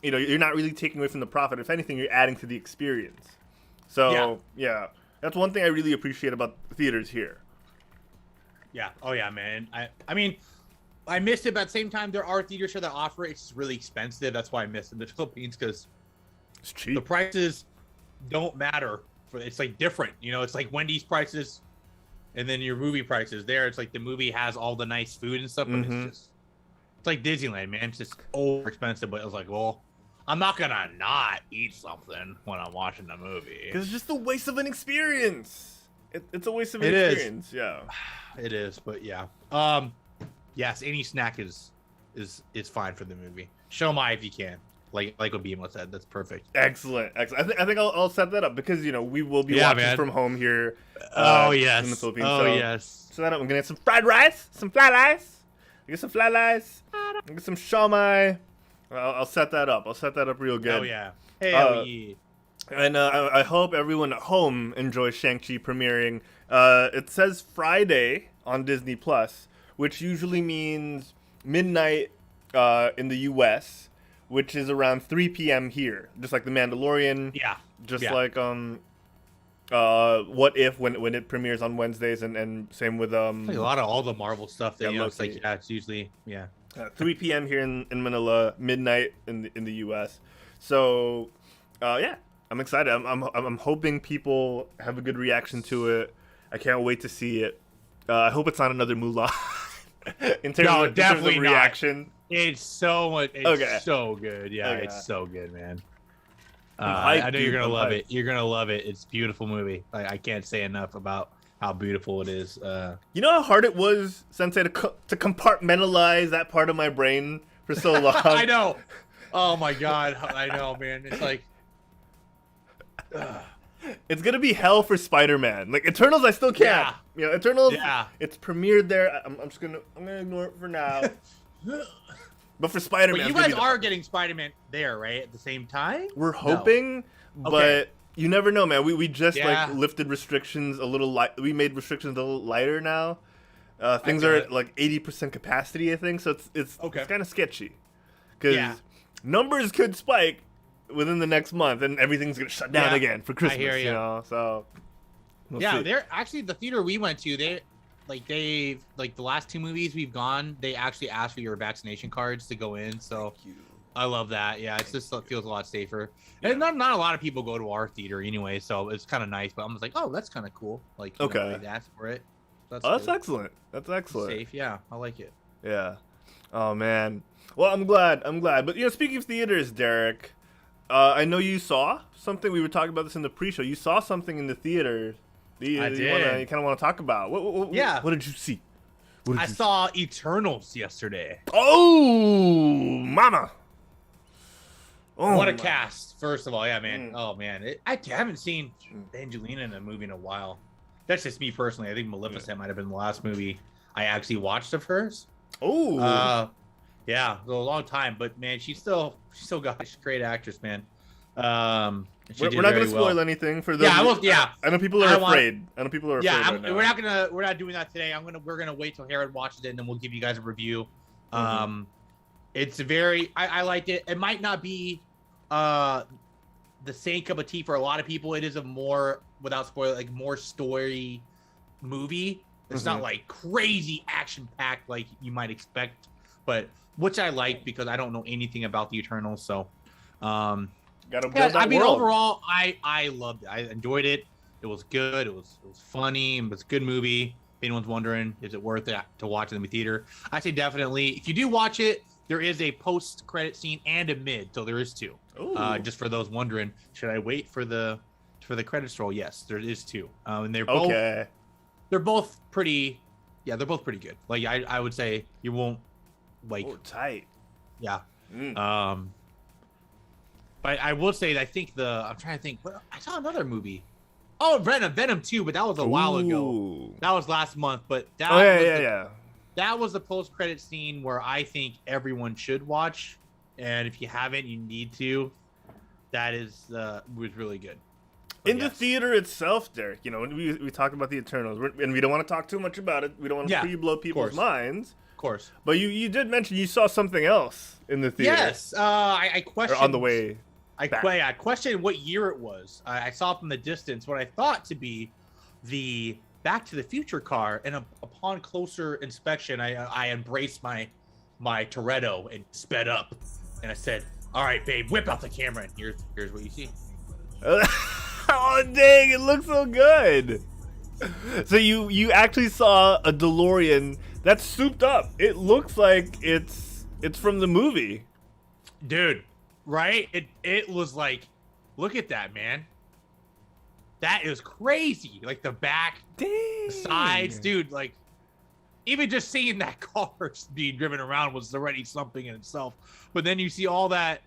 You know, you're not really taking away from the profit. If anything, you're adding to the experience. So yeah, that's one thing I really appreciate about theaters here. Yeah. Oh yeah, man. I mean, I missed it, but at the same time, there are theaters here that offer it. It's just really expensive. That's why I missed it in the Philippines because it's cheap. The prices don't matter. It's like different. You know, it's like Wendy's prices, and then your movie prices. There, it's like the movie has all the nice food and stuff, but it's like Disneyland, man. It's just over expensive. But I was like, well, I'm not gonna not eat something when I'm watching the movie. Because it's just a waste of an experience. It's a waste of an experience. Yeah, it is. But yeah. Yes, any snack is fine for the movie. Show my if you can. Like what Beamo said, that's perfect. Excellent. I think I'll set that up because you know we will be watching from home here. Yes. In the Philippines. Oh yes. Set that up. I'm gonna get some fried rice, some flat ice. Get some flat ice. Get some shawmai. I'll set that up. I'll set that up real good. Oh yeah. Hell yeah. And I hope everyone at home enjoys Shang-Chi premiering. It says Friday on Disney Plus, which usually means midnight in the U.S., which is around 3 p.m. here, just like The Mandalorian. Yeah. Just like What If when it premieres on Wednesdays, and same with like a lot of all the Marvel stuff. That it's like it's usually 3 p.m. here in Manila, midnight in the U.S. So I'm excited. I'm hoping people have a good reaction to it. I can't wait to see it. I hope it's not another Mulan. in terms of reaction. It's so much. It's so good. Yeah, it's so good, man. I know you're gonna love it. You're gonna love it. It's a beautiful movie. I can't say enough about how beautiful it is. You know how hard it was, Sensei, to compartmentalize that part of my brain for so long. I know. Oh my god, I know, man. It's like. It's gonna be hell for Spider-Man. Like Eternals, I still can't. Yeah. You know, Eternals. Yeah. It's premiered there. I'm gonna ignore it for now. But for Spider-Man, but you guys are getting Spider-Man there, right? At the same time. We're hoping, but you never know, man. We just like lifted restrictions a little light. We made restrictions a little lighter now. Things are at like 80% capacity, I think. So it's kind of sketchy because numbers could spike within the next month, and everything's gonna shut down again for Christmas. I hear you. You know, so we'll see. They're actually the theater we went to. They the last two movies we've gone. They actually ask for your vaccination cards to go in. So I love that. Yeah, it just feels a lot safer. Yeah. And not a lot of people go to our theater anyway, so it's kind of nice. But I'm just like, oh, that's kind of cool. Like, you know, they ask for it. That's excellent. That's excellent. It's safe. Yeah, I like it. Yeah. Oh man. Well, I'm glad. But you know, speaking of theaters, Derek. I know you saw something. We were talking about this in the pre-show. You saw something in the theater You I did. You kind of want to talk about. Yeah. What did you see? What did I you saw Eternals yesterday. Oh, mama. Oh, What a my- cast, first of all. Yeah, man. Mm. Oh, man. I haven't seen Angelina in a movie in a while. That's just me personally. I think Maleficent might have been the last movie I actually watched of hers. Oh. Yeah, it was a long time, but man, she's still got. She's a great actress, man. She did We're not very going to spoil well. anything for those. Yeah, I will. Yeah, I know people are afraid. I know people are afraid. yeah. Right now. We're not doing that today. We're gonna wait till Herod watches it, and then we'll give you guys a review. It's very. I liked it. It might not be, the same cup of tea for a lot of people. It is a more, without spoiler, like more story movie. It's not like crazy action packed like you might expect, but which I like because I don't know anything about the Eternals. So, Gotta build that world. overall, I loved it. I enjoyed it. It was good. It was funny. It was a good movie. If anyone's wondering, is it worth it to watch in the theater? I say definitely. If you do watch it, there is a post-credit scene and a mid, so there is two. Just for those wondering, should I wait for the credits roll? Yes, there is two. And they're both they're both pretty. Yeah, they're both pretty good. Like I would say you won't like. Oh, tight. Yeah. But I will say that I think I'm trying to think. I saw another movie. Oh, Venom 2, but that was a while ago. That was last month, but that that was the post-credit scene where I think everyone should watch, and if you haven't, you need to. That was really good. But in the theater itself, Derek, you know, we talked about the Eternals, and we don't want to talk too much about it. We don't want to pre-blow people's minds. Of course. But you did mention you saw something else in the theater. Yes, I questioned. Or on the way. I questioned what year it was. I saw from the distance what I thought to be the Back to the Future car, and upon closer inspection, I embraced my Toretto and sped up, and I said, "All right, babe, whip out the camera, and here's what you see." Oh dang! It looks so good. So you actually saw a DeLorean that's souped up. It looks like it's from the movie, dude. Right? It was like, look at that, man. That is crazy. Like the back, the sides, dude. Like, even just seeing that car being driven around was already something in itself. But then you see all that,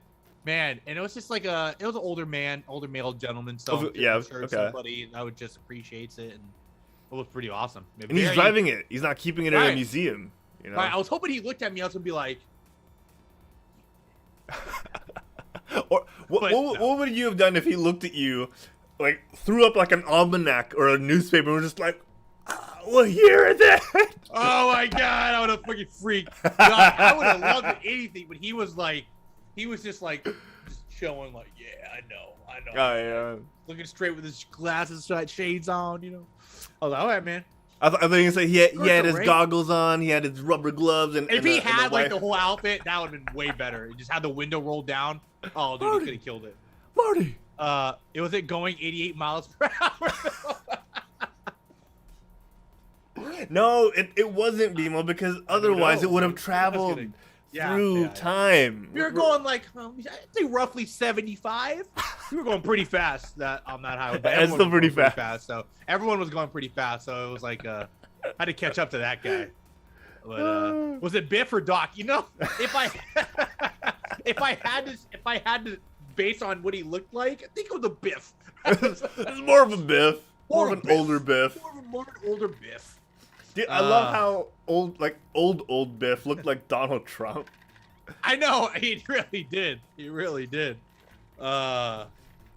man, and it was just like it was an older male gentleman. So I'm sure somebody that would just appreciates it, and it was pretty awesome. And he's driving it. He's not keeping it in a museum. You know. Right. I was hoping he looked at me. I was gonna be like. Or what would you have done if he looked at you, like threw up like an almanac or a newspaper, and was just like, "What year is it?" Oh my god, I would have fucking freaked. I would have loved anything, but he was just showing like, yeah, I know. Oh yeah. Looking straight with his glasses, shades on, you know. I was like, all right, man. I think he said he had his goggles on, he had his rubber gloves, and if he had like the whole outfit, that would have been way better. He just had the window rolled down. Oh, dude, he could have killed it. Marty. Was it going 88 miles per hour? No, it wasn't BMO, because otherwise it would have traveled through time. We were going like, I'd say roughly 75. We were going pretty fast on that highway. That's still pretty fast. So everyone was going pretty fast. So it was like, I had to catch up to that guy. But, was it Biff or Doc? You know, if I had to based on what he looked like, I think it was a Biff. It's more of a Biff. More of an older Biff. More of an older Biff. Dude, I love how old Biff looked like Donald Trump. I know, he really did. He really did. But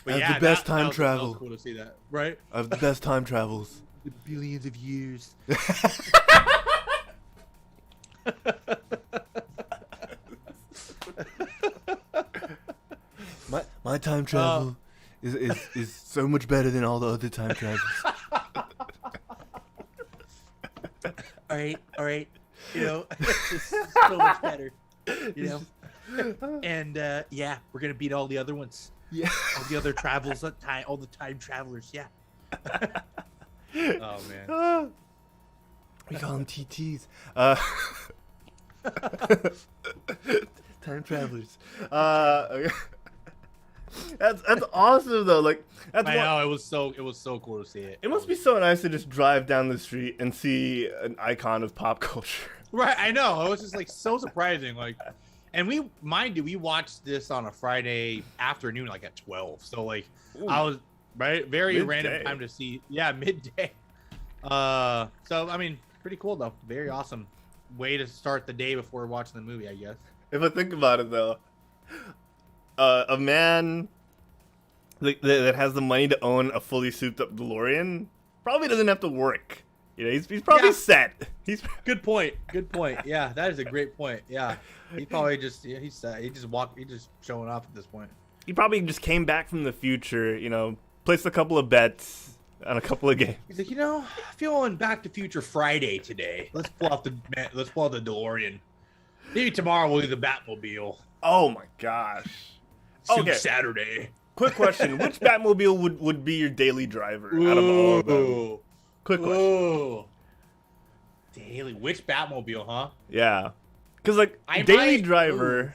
the best time travel. That was cool to see that, right? I have the best time travels. The billions of years. My time travel is so much better than all the other time travels. All right. You know, it's so much better. You know, and we're gonna beat all the other ones. Yeah, all the other travels, all the time travelers. Yeah. Oh man. We call them TTs. Time travelers. Okay. That's awesome though. Like that's I know, it was so cool to see it. It must be so nice to just drive down the street and see an icon of pop culture. Right, I know. It was just like so surprising. Like, and we watched this on a Friday afternoon, like at 12. So like, Ooh. I was very Midday. random time to see. Yeah, midday. So I mean, pretty cool though. Very awesome way to start the day before watching the movie, I guess. If I think about it though, a man that has the money to own a fully souped up DeLorean probably doesn't have to work. You know, he's probably set. He's Good point. Good point. Yeah, that is a great point. Yeah, he probably just he's just showing off at this point. he probably just came back from the future. You know, placed a couple of bets on a couple of games. He's like, I'm feeling Back to Future Friday today. Let's pull out the DeLorean. Maybe tomorrow we'll do the Batmobile. Oh my gosh. Soup Okay. Saturday. Quick question: which Batmobile would be your daily driver out of all of them? Ooh. Quick question. Ooh. Daily. Which Batmobile, huh? Yeah, because like I daily might- driver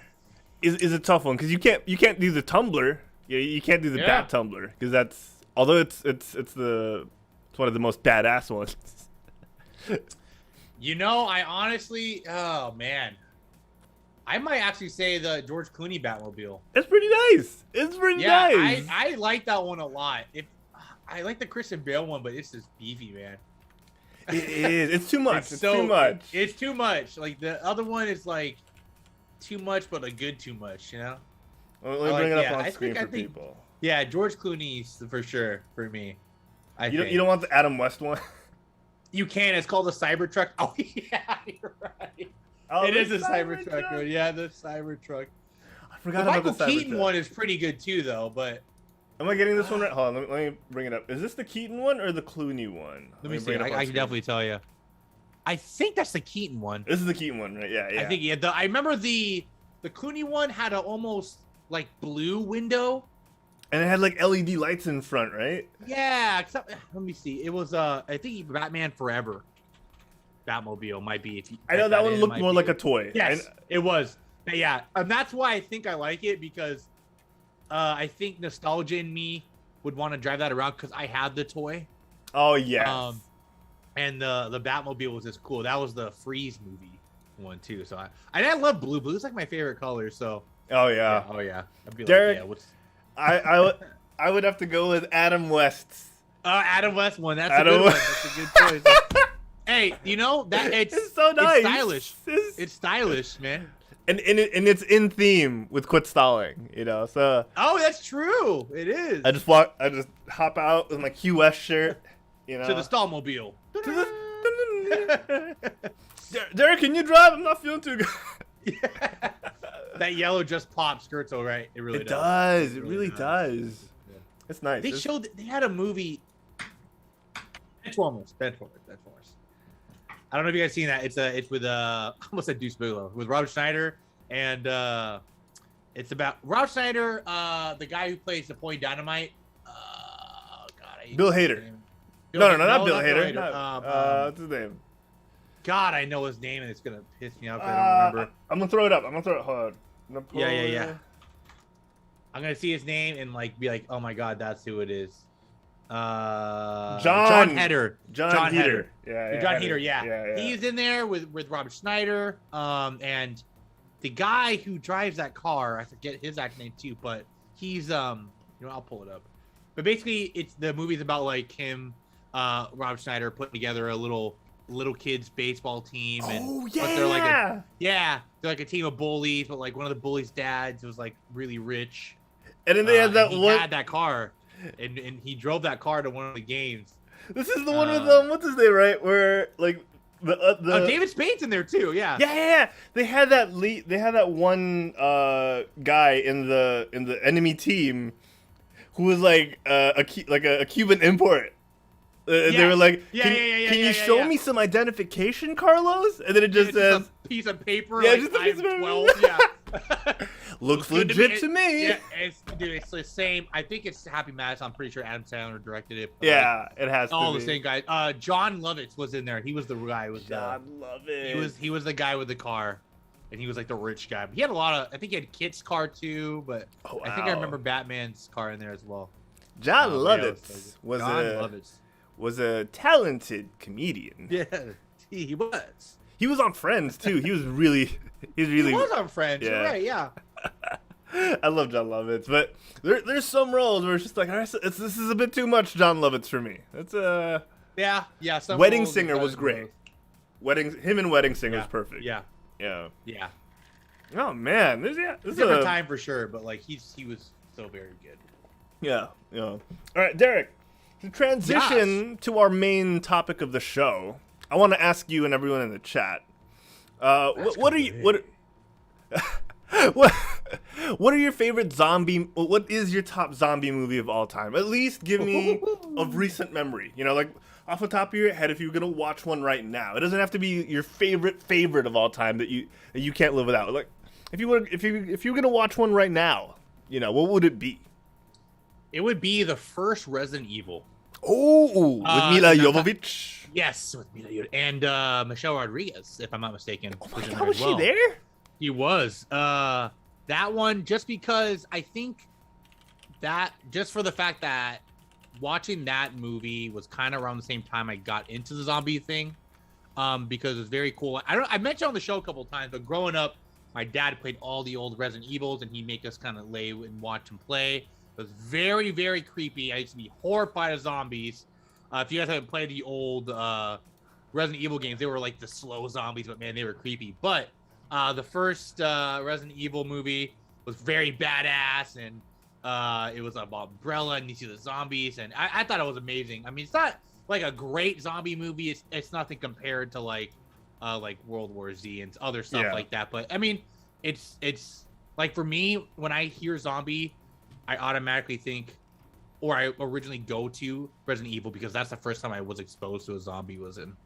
is a tough one because you can't do the tumbler. You can't do the Yeah. Bat tumbler because that's although it's one of the most badass ones. I honestly, oh man, I might actually say the George Clooney Batmobile. It's pretty nice. It's pretty Yeah, nice. I like that one a lot. I like the Christian Bale one, but it's just beefy, man. It is. It's too much. It's so too much. It's too much. Like the other one is like too much, but a good too much. Let I me like- bring it up yeah, on I screen think- for people. Yeah, George Clooney's for sure for me. You don't want the Adam West one. You can. It's called the Cybertruck. Oh yeah, you're right. Oh, It is the a Cybertruck. Dude. Yeah, the Cybertruck. I The forgot about Michael the Keaton Cybertruck. one is pretty good too, though. But Am I getting this one right? Hold on, let me bring it up. Is this the Keaton one or the Clooney one? let me see. bring it up on I can screen. definitely tell you. I think that's the Keaton one. This is the Keaton one, right? Yeah, yeah. I think I remember the Clooney one had a almost like blue window. And it had like LED lights in front, right? Yeah. Let me see. It was I think Batman Forever. Batmobile might be. If you I know type that in, one it looked might more be. like a toy. Yes, it was. But yeah, and that's why I think I like it because I think nostalgia in me would want to drive that around because I had the toy. Oh yes. And the Batmobile was just cool. That was the Freeze movie one too. So I love blue. Blue's like my favorite color. So oh yeah. oh yeah. I'd be Derek, like, yeah, what's I would have to go with Adam West's. Adam West one. That's Adam a good West. one. That's a good choice. Hey, that It's so nice. It's stylish. It's stylish, man. and it's in theme with Quit Stalling, So Oh, that's true. It is. I just hop out with my QS shirt, To the Stallmobile. Derek, can you drive? I'm not feeling too good. Yeah. That yellow just pops skirts, all right. It really It does. does. It really does. Yeah. It's nice. They had a movie. Benchwarmers. I don't know if you guys seen that. It's with I almost said Deuce Bigelow with Rob Schneider, and it's about Rob Schneider, the guy who plays Napoleon Dynamite. God, Bill Hader. No, not Bill Hader. What's his name? God, I know his name, and it's gonna piss me off. If I don't remember. I'm gonna throw it up. Hold on. Yeah. I'm gonna see his name and like be like, oh my god, that's who it is. John Heder. John Heder. John Heder, yeah. He's in there with Robert Schneider. And the guy who drives that car, I forget his actual name too, but he's I'll pull it up. But basically the movie's about like him, Rob Schneider putting together a little kids baseball team, and but they're like a team of bullies, but like one of the bullies' dads was like really rich. And then they had that he one. had that car, and he drove that car to one of the games. This is the one with what's his name, right? Where like the David Spade's in there too. Yeah. Yeah. They had that They had that one guy in the enemy team who was like a Cuban import. They were like, can you show me some identification, Carlos? And then it just says a piece of paper. Yeah, like, just a piece of paper. 12. Yeah. looks legit to me. Yeah, it's the same. I think it's Happy Madison. I'm pretty sure Adam Sandler directed it. But Yeah, it has to all be. the same guys. John Lovitz was in there. He was the guy. John Lovitz. He was the guy with the car. and he was like the rich guy. But he had a lot of. I think he had Kit's car too, but Oh, I think I wow. remember Batman's car in there as well. John Yeah, Lovitz was John a Lovitz. was a talented comedian. Yeah, he was. He was on Friends too. He was really. He was on Friends. Yeah. You're right. Yeah. I love John Lovitz, but there's some roles where it's just like, all right, this is a bit too much John Lovitz for me. That's Yeah. Some Wedding roles Singer are was great. Him and Wedding Singer was perfect. Yeah. Yeah. Yeah. Oh man, this is Different time for sure, but like he was so very good. Yeah. All right, Derek. To transition to our main topic of the show, I want to ask you and everyone in the chat. What are your favorite zombie? What is your top zombie movie of all time? At least give me of recent memory. Like off the top of your head, if you're gonna watch one right now, it doesn't have to be your favorite of all time that you can't live without. Like if you're gonna watch one right now, what would it be? It would be the first Resident Evil. Oh, with Mila Jovovich. Yes, with Mila Jovovich and Michelle Rodriguez, if I'm not mistaken. Oh my God, was she there? He was. That one, just because I think that, just for the fact that watching that movie was kind of around the same time I got into the zombie thing, because it was very cool. I mentioned on the show a couple of times, but growing up, my dad played all the old Resident Evils, and he'd make us kind of lay and watch him play. It was very, very creepy. I used to be horrified of zombies. If you guys haven't played the old Resident Evil games, they were like the slow zombies, but man, they were creepy. But the first Resident Evil movie was very badass, and it was about Umbrella, and you see the zombies, and I thought it was amazing. I mean, it's not like a great zombie movie. It's nothing compared to like World War Z and other stuff like that. But I mean, it's like, for me, when I hear zombie, I automatically think, or I originally go to Resident Evil, because that's the first time I was exposed to a zombie was in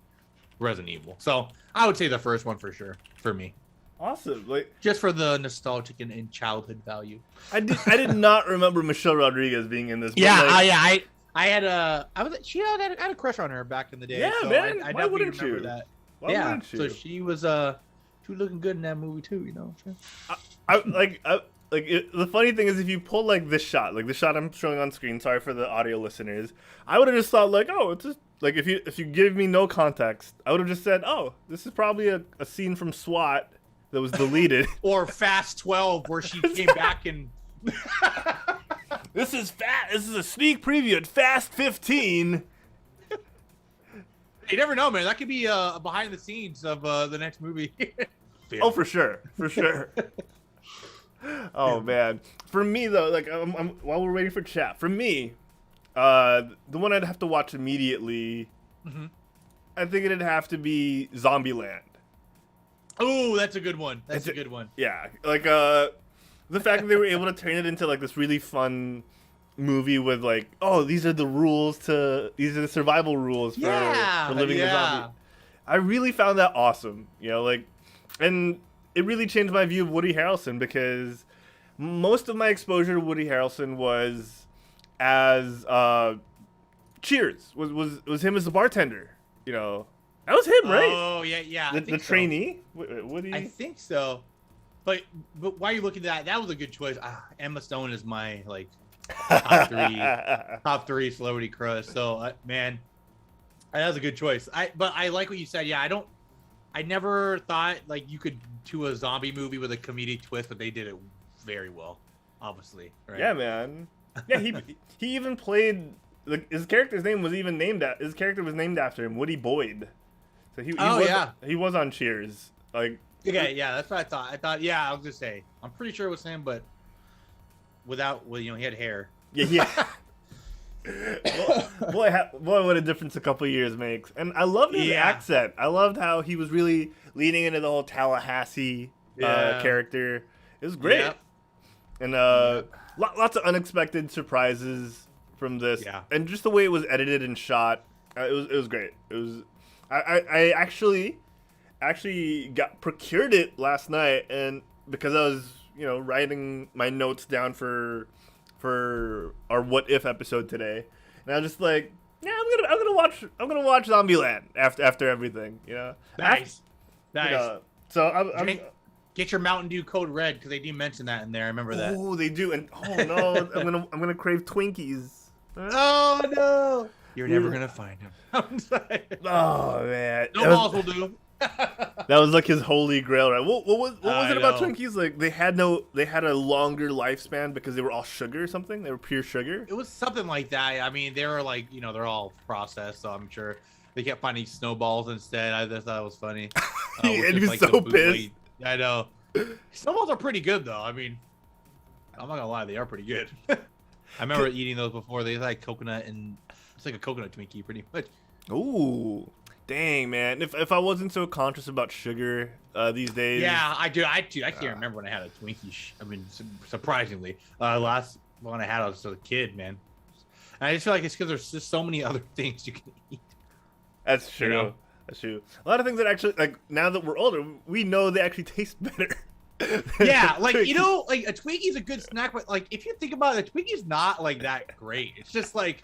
Resident Evil. So I would say the first one for sure for me. Awesome. Like, just for the nostalgic and childhood value. I did not remember Michelle Rodriguez being in this. Yeah, I had a crush on her back in the day. Yeah, so man. I Why wouldn't remember you? that. Why wouldn't you? So she was looking good in that movie too, The funny thing is, if you pull like this shot, like the shot I'm showing on screen, sorry for the audio listeners, I would have just thought like, oh, it's just like, if you give me no context, I would have just said, oh, this is probably a scene from SWAT that was deleted. Or Fast 12, where she came back and This is a sneak preview at Fast 15. You never know, man. That could be behind the scenes of the next movie. Oh, for sure. Oh man, for me though, like while we're waiting for chat, for me, the one I'd have to watch immediately, I think it'd have to be Zombieland. Oh, that's a good one. That's a good one. Yeah, like the fact that they were able to turn it into like this really fun movie with like, oh, these are the survival rules for living a zombie. I really found that awesome, and it really changed my view of Woody Harrelson, because most of my exposure to Woody Harrelson was as Cheers was him as the bartender. That was him, right? Oh yeah. The trainee. Woody. I think so. But why are you looking at that? That was a good choice. Emma Stone is my top three celebrity crush. So man, that was a good choice. But I like what you said. Yeah, I never thought like you could do a zombie movie with a comedic twist, but they did it very well, obviously. Right? Yeah, man. Yeah, he even played his character's name was even named his character was named after him, Woody Boyd. So he was on Cheers. Like, yeah, that's what I thought. I was gonna say, I'm pretty sure it was him, but he had hair. Yeah. Boy, what a difference a couple years makes. And I loved his accent. I loved how he was really leaning into the whole Tallahassee character. It was great. Yep. And lots of unexpected surprises from this. Yeah. And just the way it was edited and shot, it was great. It was. I actually procured it last night, and because I was writing my notes down for our What If episode today, and I was just like, yeah, I'm gonna watch Zombieland after everything, Nice. So I'm can Get your Mountain Dew Code Red because they do mention that in there. I remember that. Oh, they do. And oh no, I'm gonna crave Twinkies. Oh no! You're never gonna find him. I'm sorry. Oh man, No balls will do. That was like his holy grail, right? What was it about know. Twinkies? Like they had a longer lifespan because they were all sugar or something. They were pure sugar. It was something like that. I mean, they were like, they're all processed, so I'm sure they kept finding snowballs instead. I just thought it was funny. And he was so pissed. I know. Snowballs are pretty good though. I mean, I'm not gonna lie, they are pretty good. I remember eating those before. They like coconut and it's like a coconut Twinkie, pretty much. Ooh, dang man! If I wasn't so conscious about sugar these days. Yeah, I do. I can't remember when I had a Twinkie. I mean, surprisingly, last one I had I was a kid, man. And I just feel like it's because there's just so many other things you can eat. That's true. You know? That's true. A lot of things that actually, like, now that we're older, we know they actually taste better. Yeah, like, like a Twinkie's a good snack, but like, if you think about it, a Twinkie's not like that great. It's just like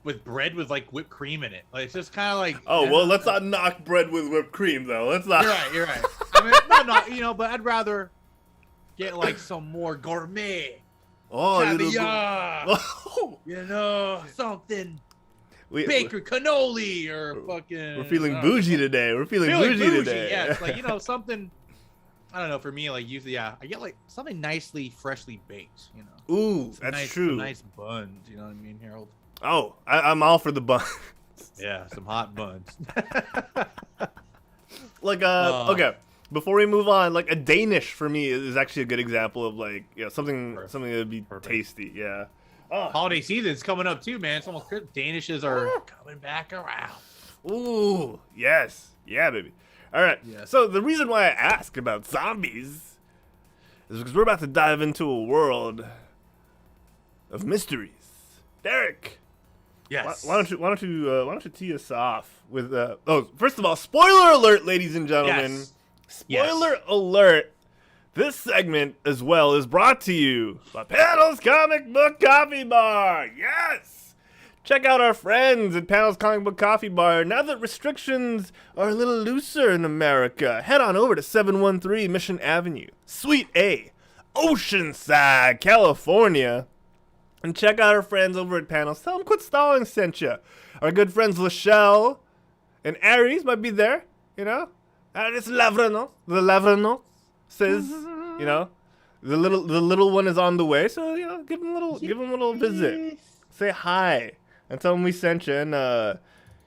with bread with like whipped cream in it. Like, it's just kind of like. Oh, well, let's not knock bread with whipped cream, though. Let's not. You're right. I mean, not, but I'd rather get like some more gourmet. Oh, caviar. Something. Bakery cannoli or fucking. We're feeling bougie today. We're feeling bougie today. Yeah, it's like something. I don't know. For me, like usually, I get like something nicely, freshly baked. Ooh, that's true. Some nice buns. You know what I mean, Harold? Oh, I'm all for the buns. Yeah, some hot buns. Like okay. Before we move on, like a Danish for me is actually a good example of like something that would be tasty. Yeah. Oh. Holiday season's coming up too, man. It's almost Christmas. Danishes are coming back around. Ooh, yes. Yeah, baby. All right. Yes. So the reason why I asked about zombies is because we're about to dive into a world of mysteries. Derek. Yes. Why don't you tee us off with first of all, spoiler alert, ladies and gentlemen. Yes. Spoiler alert. This segment, as well, is brought to you by Panel's Comic Book Coffee Bar. Yes! Check out our friends at Panel's Comic Book Coffee Bar. Now that restrictions are a little looser in America, head on over to 713 Mission Avenue, Suite A, Oceanside, California, and check out our friends over at Panels. Tell them Quit Stalling sent you. Our good friends Lachelle and Aries might be there, It's Lavrano. The Lavrano says, the little one is on the way, so give him a little visit, say hi, and tell him we sent you, and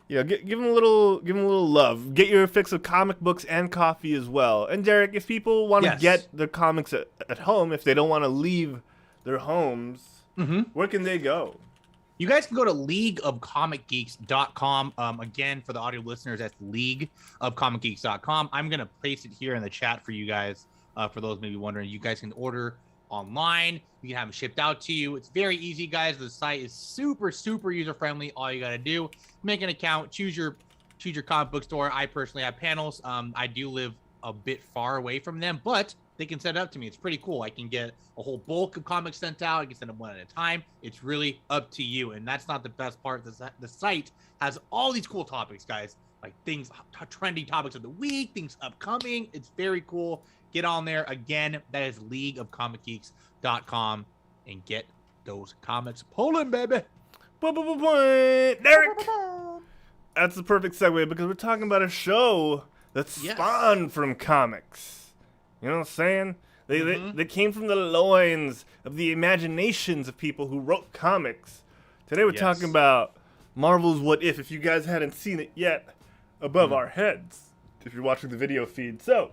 give him a little love. Get your fix of comic books and coffee as well. And Derek, if people want to get their comics at home, if they don't want to leave their homes, where can they go? You guys can go to leagueofcomicgeeks.com. Again, for the audio listeners, that's leagueofcomicgeeks.com. I'm going to place it here in the chat for you guys. For those maybe wondering, you guys can order online. You can have them shipped out to you. It's very easy, guys. The site is super, super user-friendly. All you got to do, make an account, choose your comic book store. I personally have Panels. I do live a bit far away from them, but they can send it up to me. It's pretty cool. I can get a whole bulk of comics sent out. I can send them one at a time. It's really up to you. And that's not the best part. The site has all these cool topics, guys. Like things, trending topics of the week, things upcoming. It's very cool. Get on there. Again, that is leagueofcomicgeeks.com and get those comics pulling, baby. Derek! That's the perfect segue because we're talking about a show that spawned from comics. You know what I'm saying? They came from the loins of the imaginations of people who wrote comics. Today we're talking about Marvel's What If you guys hadn't seen it yet, above our heads, if you're watching the video feed. So,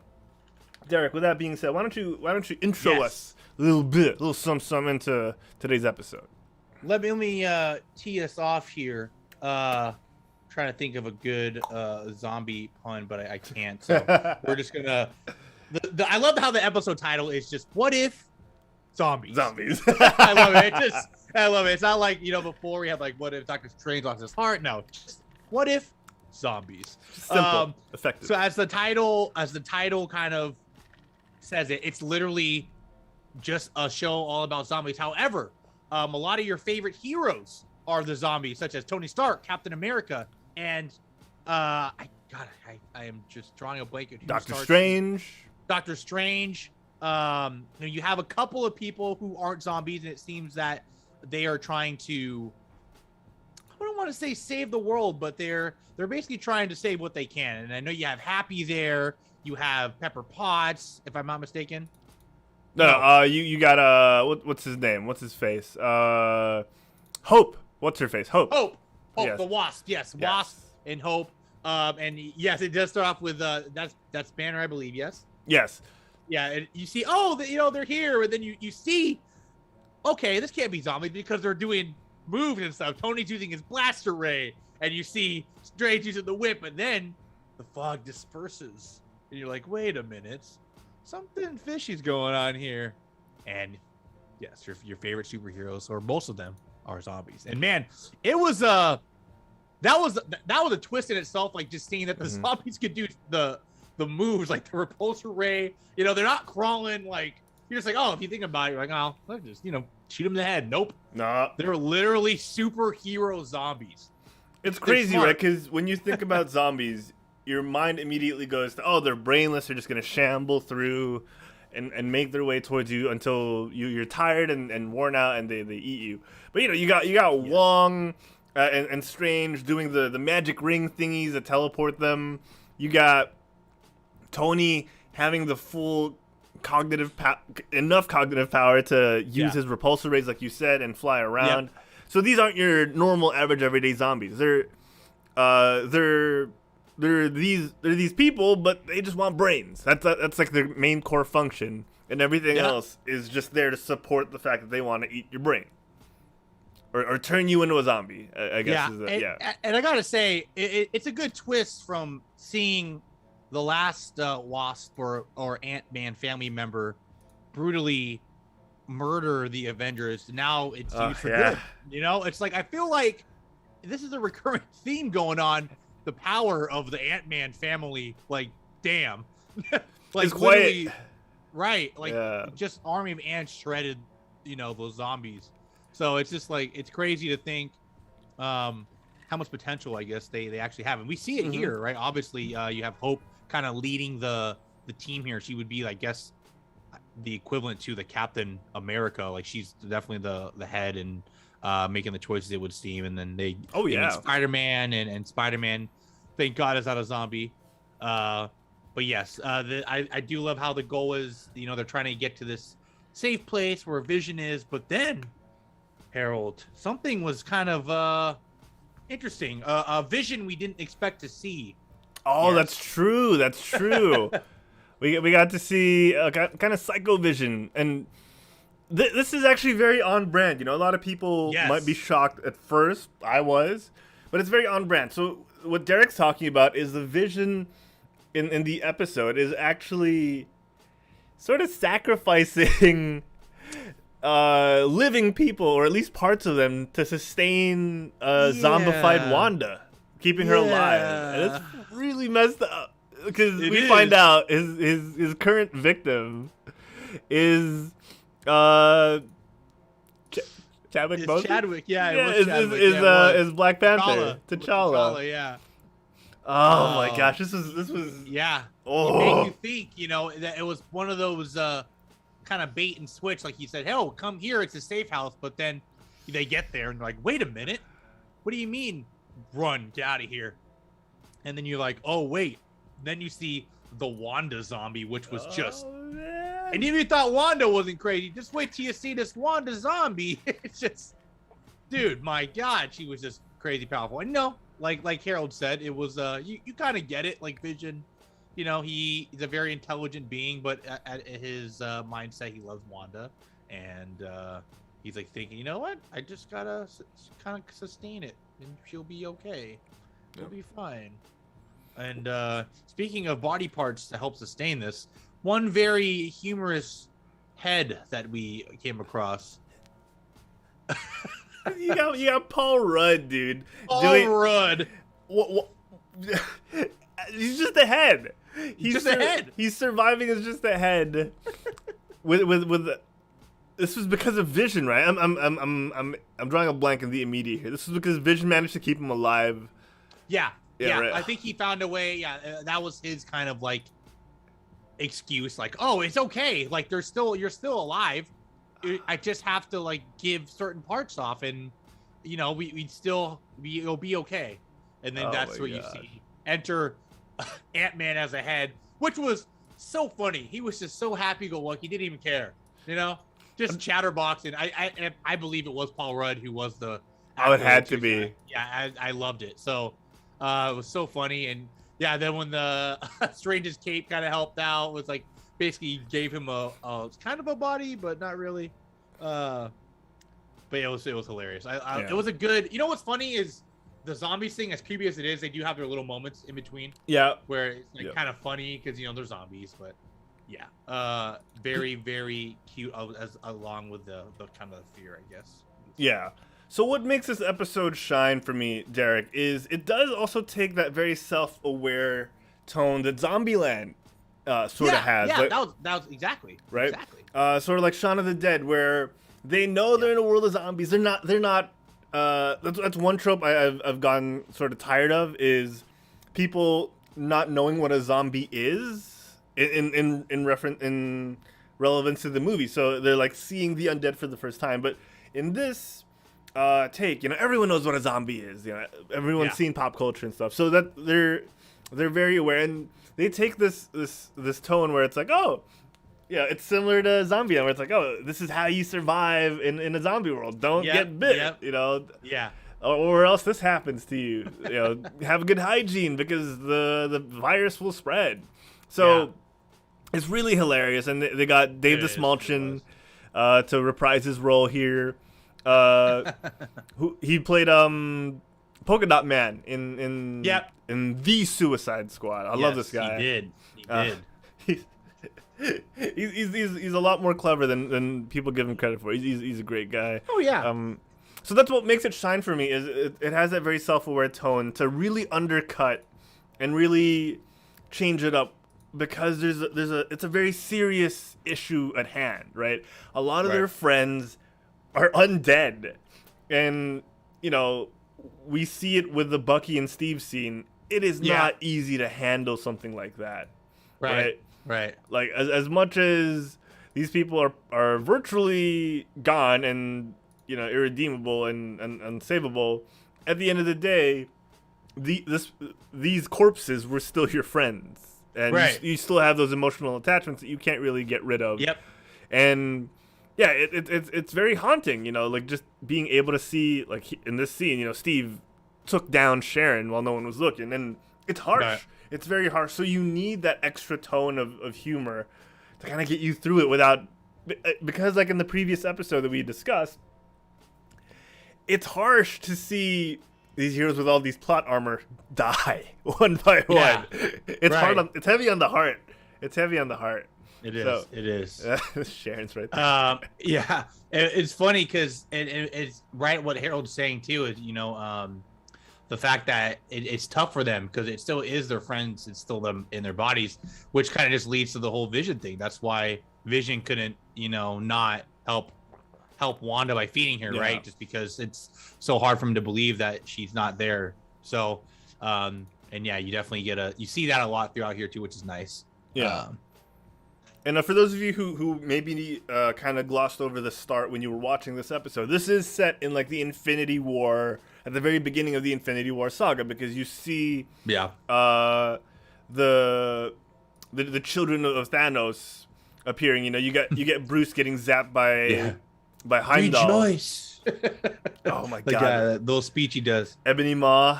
Derek, with that being said, why don't you intro us a little something into today's episode? Let me tee us off here. Trying to think of a good zombie pun, but I can't. So we're just gonna. I love how the episode title is just "What If Zombies." I love it. I love it. It's not like before we had like "What If Doctor Strange lost his heart." No, just "What If Zombies." Simple, effective. So as the title kind of says it's literally just a show all about zombies. However, a lot of your favorite heroes are the zombies, such as Tony Stark, Captain America, and I am just drawing a blank at Doctor Strange. Doctor Strange. You have a couple of people who aren't zombies, and it seems that they are trying to, I don't want to say save the world, but they're basically trying to save what they can. And I know you have Happy there. You have Pepper Potts, if I'm not mistaken. No. You got what's his name? What's his face? Hope. What's her face? Hope. Hope, Yes. the Wasp. Yes, Wasp and Hope. And yes, it does start off with that's Banner, I believe. Yes. Yes. Yeah, and you see, they're here, and then you see, okay, this can't be zombies because they're doing moves and stuff. Tony's using his blaster ray, and you see Strange using the whip, and then the fog disperses, and you're like, wait a minute, something fishy's going on here. And yes, your favorite superheroes, or most of them, are zombies. And man, it was that was a twist in itself, like just seeing that the zombies could do the moves, like the repulsor ray. They're not crawling like, you're just like, oh, if you think about it, you're like, oh, let's just shoot them in the head. Nope. Nah. They're literally superhero zombies. It's crazy, right? Because when you think about zombies, your mind immediately goes to, oh, they're brainless. They're just gonna shamble through and make their way towards you until you're tired and worn out, and they eat you. But you got Wong and Strange doing the magic ring thingies that teleport them. You got Tony having the full enough cognitive power to use his repulsor rays, like you said, and fly around. Yep. So these aren't your normal, average, everyday zombies. They're these people, but they just want brains. That's like their main core function, and everything else is just there to support the fact that they want to eat your brain or turn you into a zombie. I guess. And I gotta say, it's a good twist from seeing the last Wasp or Ant-Man family member brutally murder the Avengers. Now it's used for good. It's like, I feel like this is a recurrent theme going on. The power of the Ant-Man family, like, damn. Like, it's quite right. Like, just army of ants shredded, those zombies. So it's just like, it's crazy to think how much potential, I guess, they actually have. And we see it here, right? Obviously, you have Hope kind of leading the team here. She would be, I guess, the equivalent to the Captain America. Like, she's definitely the head and making the choices, it would seem. And then they Spider-Man and Spider-Man, thank God, is not a zombie. But yes, I do love how the goal is, they're trying to get to this safe place where Vision is. But then, Harold, something was kind of interesting. A Vision we didn't expect to see. Oh, yes. That's true. we got to see kind of Psycho Vision, and this is actually very on brand. A lot of people might be shocked at first. I was, but it's very on brand. So what Derek's talking about is the Vision in the episode is actually sort of sacrificing living people, or at least parts of them, to sustain zombified Wanda, keeping her alive. And it's really messed up, because we find out his current victim is Chadwick Boseman? Chadwick, is Black Panther. T'Challa, yeah. Oh my gosh, this was It made you think, that it was one of those kind of bait and switch, like he said, "Hell, come here, it's a safe house." But then they get there and they're like, "Wait a minute, what do you mean, run, get out of here?" And then you're like, "Oh wait." Then you see the Wanda zombie, which was just, and even if you thought Wanda wasn't crazy, just wait till you see this Wanda zombie. It's just, dude, my God, she was just crazy powerful. And like Harold said, it was you kind of get it, like Vision. He's a very intelligent being, but at his mindset, he loves Wanda, and he's like thinking, you know what? I just gotta kind of sustain it, and she'll be okay. She'll be fine. And speaking of body parts to help sustain this, one very humorous head that we came across. you got Paul Rudd, dude. Paul Rudd. What? He's just a head. He's just a head. He's surviving as just a head. with this was because of Vision, right? I'm drawing a blank in the immediate here. This was because Vision managed to keep him alive. Yeah. Yeah, right. I think he found a way. Yeah, that was his kind of like excuse like, oh, it's okay, like you're still alive. I just have to like give certain parts off, and it'll be okay. And then that's what you see. Enter Ant-Man as a head, which was so funny. He was just so happy-go-lucky. He didn't even care, just chatterbox. And I believe it was Paul Rudd who was the. Oh, it had to be. Yeah, I loved it. So it was so funny. And yeah, then when the Strange's cape kind of helped out, was like basically gave him a kind of a body, but not really. But it was hilarious. It was a good. You know what's funny is the zombies thing, as creepy as it is, they do have their little moments in between. Yeah. Where it's like kind of funny because they're zombies, but yeah, very very cute as along with the kind of fear, I guess. Yeah. So what makes this episode shine for me, Derek, is it does also take that very self-aware tone that Zombieland sort of has. Yeah, like, that was exactly right. Exactly. Sort of like Shaun of the Dead, where they know they're in a world of zombies. They're not. That's one trope I've gotten sort of tired of, is people not knowing what a zombie is in relevance to the movie. So they're like seeing the undead for the first time. But in this take, everyone knows what a zombie is. Everyone's seen pop culture and stuff. So that they're very aware, and they take this tone where it's like, oh, yeah, it's similar to Zombieland, where it's like, oh, this is how you survive in a zombie world. Don't get bit, Yeah. Or else this happens to you. Have good hygiene because the virus will spread. So it's really hilarious, and they got Dave the Smolchin to reprise his role here. Who he played Polka Dot Man in the Suicide Squad. I love this guy. He did. He's a lot more clever than people give him credit for. He's a great guy. Oh yeah. So that's what makes it shine for me, is it has that very self-aware tone to really undercut and really change it up, because it's a very serious issue at hand, right? A lot of their friends are undead, and we see it with the Bucky and Steve scene. It is not easy to handle something like that, right? Like as much as these people are virtually gone and irredeemable and unsavable, at the end of the day, these corpses were still your friends, and you still have those emotional attachments that you can't really get rid of. Yep. And yeah, it's very haunting, like just being able to see, like in this scene, Steve took down Sharon while no one was looking, and it's harsh. Right. It's very harsh. So you need that extra tone of humor to kind of get you through it without, because like in the previous episode that we discussed, it's harsh to see these heroes with all these plot armor die one by one. It's hard. It's heavy on the heart. It is. Sharon's right there. Yeah. It's funny because it's right what Harold's saying too is, the fact that it's tough for them because it still is their friends. It's still them in their bodies, which kind of just leads to the whole Vision thing. That's why Vision couldn't, not help Wanda by feeding her, right? Just because it's so hard for him to believe that she's not there. So, and yeah, you definitely you see that a lot throughout here too, which is nice. Yeah. And for those of you who maybe kind of glossed over the start when you were watching this episode, this is set in like the Infinity War, at the very beginning of the Infinity War saga, because you see the children of Thanos appearing. You get Bruce getting zapped by Heimdall. Rejoice. Oh my god. Like little speech he does. Ebony Maw.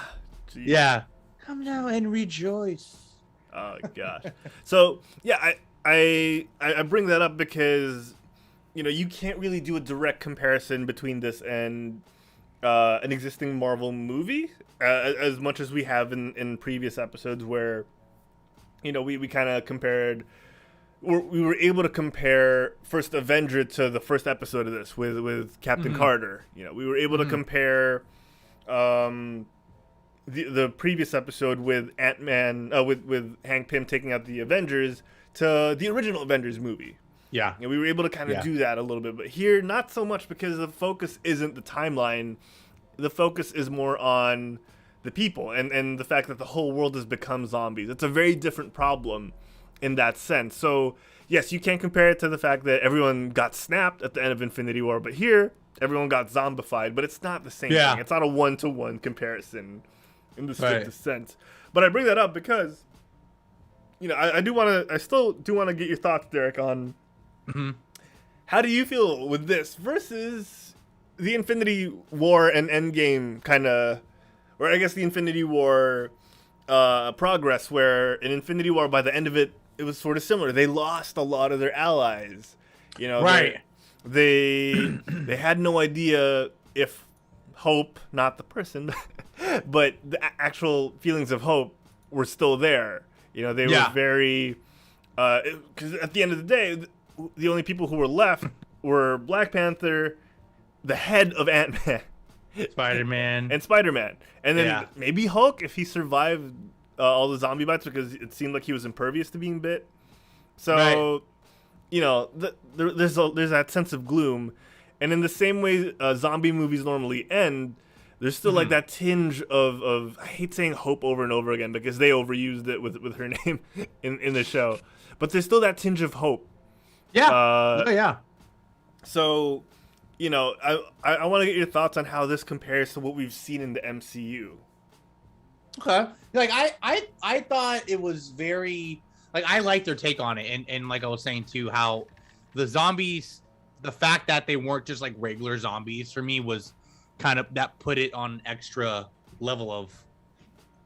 Jeez. Yeah. Come now and rejoice. Oh gosh. So yeah, I bring that up because you can't really do a direct comparison between this and an existing Marvel movie as much as we have in previous episodes where we kind of compared. We were able to compare First Avenger to the first episode of this with Captain Carter. We were able to compare the previous episode with Ant-Man with Hank Pym taking out the Avengers to the original Avengers movie. Yeah. We were able to kind of do that a little bit, but here not so much, because the focus isn't the timeline. The focus is more on the people and the fact that the whole world has become zombies. It's a very different problem in that sense. So yes, you can't compare it to the fact that everyone got snapped at the end of Infinity War, but here everyone got zombified. But it's not the same thing. It's not a one-to-one comparison in the strictest sense. But I bring that up because, I still do want to get your thoughts, Derek, on how do you feel with this versus the Infinity War and Endgame kind of, or I guess the Infinity War progress, where in Infinity War, by the end of it, it was sort of similar. They lost a lot of their allies. Right. They had no idea if Hope, not the person, but the actual feelings of Hope were still there. They were very, because at the end of the day, the only people who were left were Black Panther, the head of Ant-Man, Spider-Man, and then maybe Hulk if he survived all the zombie bites, because it seemed like he was impervious to being bit. So, there's that sense of gloom, and in the same way zombie movies normally end, there's still like that tinge of I hate saying hope over and over again because they overused it with her name in the show, but there's still that tinge of hope. Yeah. So, I want to get your thoughts on how this compares to what we've seen in the MCU. Okay. Like I thought it was very, like, I liked their take on it, and like I was saying too, how the zombies, the fact that they weren't just like regular zombies for me was kind of, that put it on an extra level of,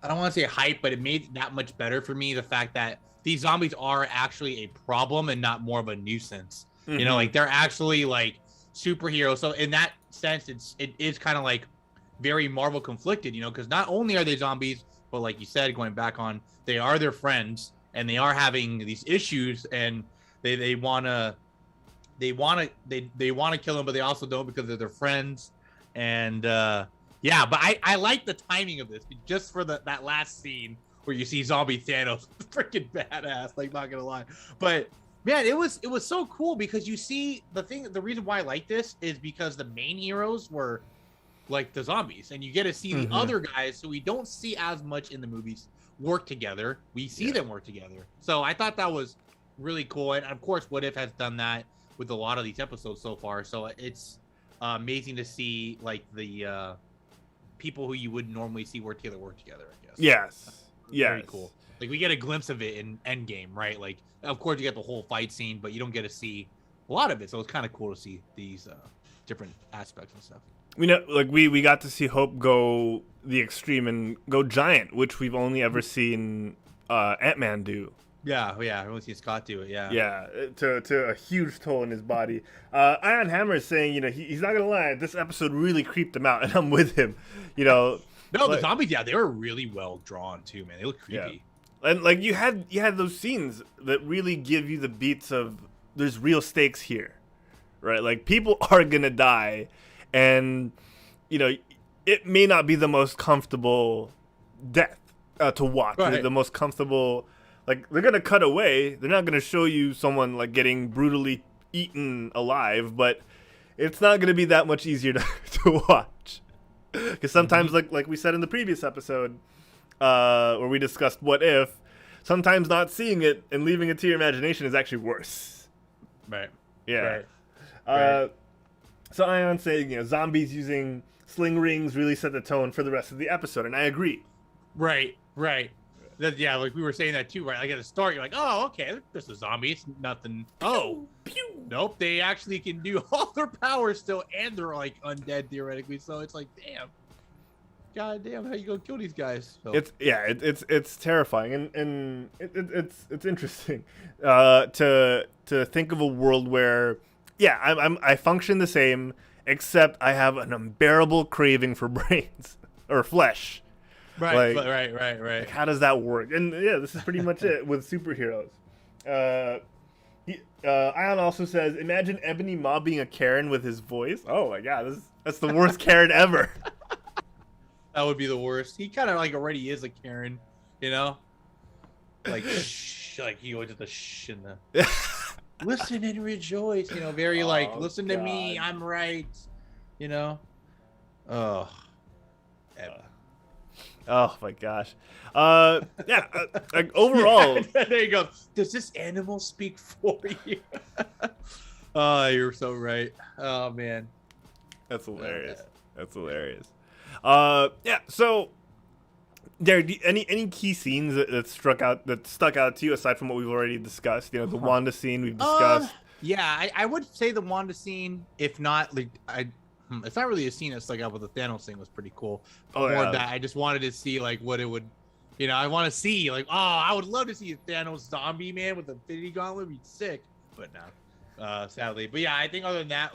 I don't want to say hype, but it made it that much better for me, the fact that these zombies are actually a problem and not more of a nuisance. Like they're actually like superheroes. So in that sense, it is kind of like very Marvel conflicted, because not only are they zombies, but like you said, going back on, they are their friends and they are having these issues, and they want to kill them, but they also don't because they're their friends. And but I like the timing of this, just for that last scene where you see zombie Thanos, freaking badass, like, not gonna lie. But man, it was so cool because you see the reason why I like this is because the main heroes were like the zombies, and you get to see the other guys who we don't see as much in the movies work together. We see them work together. So I thought that was really cool. And of course, What If has done that with a lot of these episodes so far. So it's amazing to see like the people who you wouldn't normally see work together, I guess. Yes. Very cool. Like, we get a glimpse of it in Endgame, right? Like, of course you get the whole fight scene, but you don't get to see a lot of it. So it's kind of cool to see these different aspects and stuff. We got to see Hope go the extreme and go giant, which we've only ever seen Ant-Man do. Yeah, I've only seen Scott do it. Yeah, to a huge toll in his body. Iron Hammer is saying, he's not gonna lie, this episode really creeped him out, and I'm with him. No, the zombies, they were really well drawn too, man. They look creepy. Yeah. And like you had those scenes that really give you the beats of there's real stakes here, right? Like, people are gonna die, and it may not be the most comfortable death to watch. Right. The most comfortable. Like, they're going to cut away. They're not going to show you someone, like, getting brutally eaten alive, but it's not going to be that much easier to watch. Because sometimes, like we said in the previous episode, where we discussed What If, sometimes not seeing it and leaving it to your imagination is actually worse. Right. Yeah. Right. So Ion's saying, zombies using sling rings really set the tone for the rest of the episode, and I agree. Right. Yeah, like we were saying that too, right? Like, at the start, you're like, oh, okay, there's a zombie. It's nothing. Oh, pew. Nope, they actually can do all their powers still, and they're like undead theoretically. So it's like, damn, god damn, how you gonna kill these guys? So. It's terrifying, and it's interesting to think of a world where I function the same, except I have an unbearable craving for brains or flesh. Right. Like, how does that work? And this is pretty much it with superheroes. Ion also says, imagine Ebony Maw being a Karen with his voice. Oh my god, that's the worst Karen ever. That would be the worst. He kind of like already is a Karen, like shh, like he goes to the shh and the listen and rejoice, very like, listen to me, I'm right, Oh. Oh my gosh. Yeah. Like overall, Yeah, there you go. Does this animal speak for you? Oh, you're so right. Oh man, that's hilarious. That's hilarious. Yeah. So, Derek, any key scenes that stuck out to you aside from what we've already discussed? You know, the Wanda scene we've discussed. Yeah, I would say the Wanda scene, if not like it's not really a scene that stuck out, but the Thanos thing was pretty cool. Oh, More yeah. of that, I just wanted to see like what it would, I want to see like, I would love to see a Thanos zombie man with a Infinity Gauntlet, would be sick, but no, sadly. But yeah, I think other than that,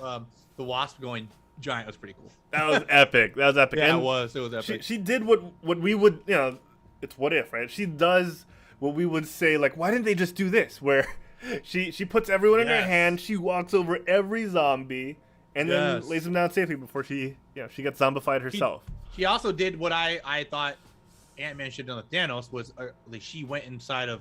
the Wasp going giant was pretty cool. That was epic. That was epic. Yeah, And it was epic. She did what we would, it's what if, right? She does what we would say, like, why didn't they just do this? Where she puts everyone in her hand, she walks over every zombie, and then lays them down safely before she gets zombified herself. She also did what I thought Ant-Man should have done with Thanos, was like she went inside of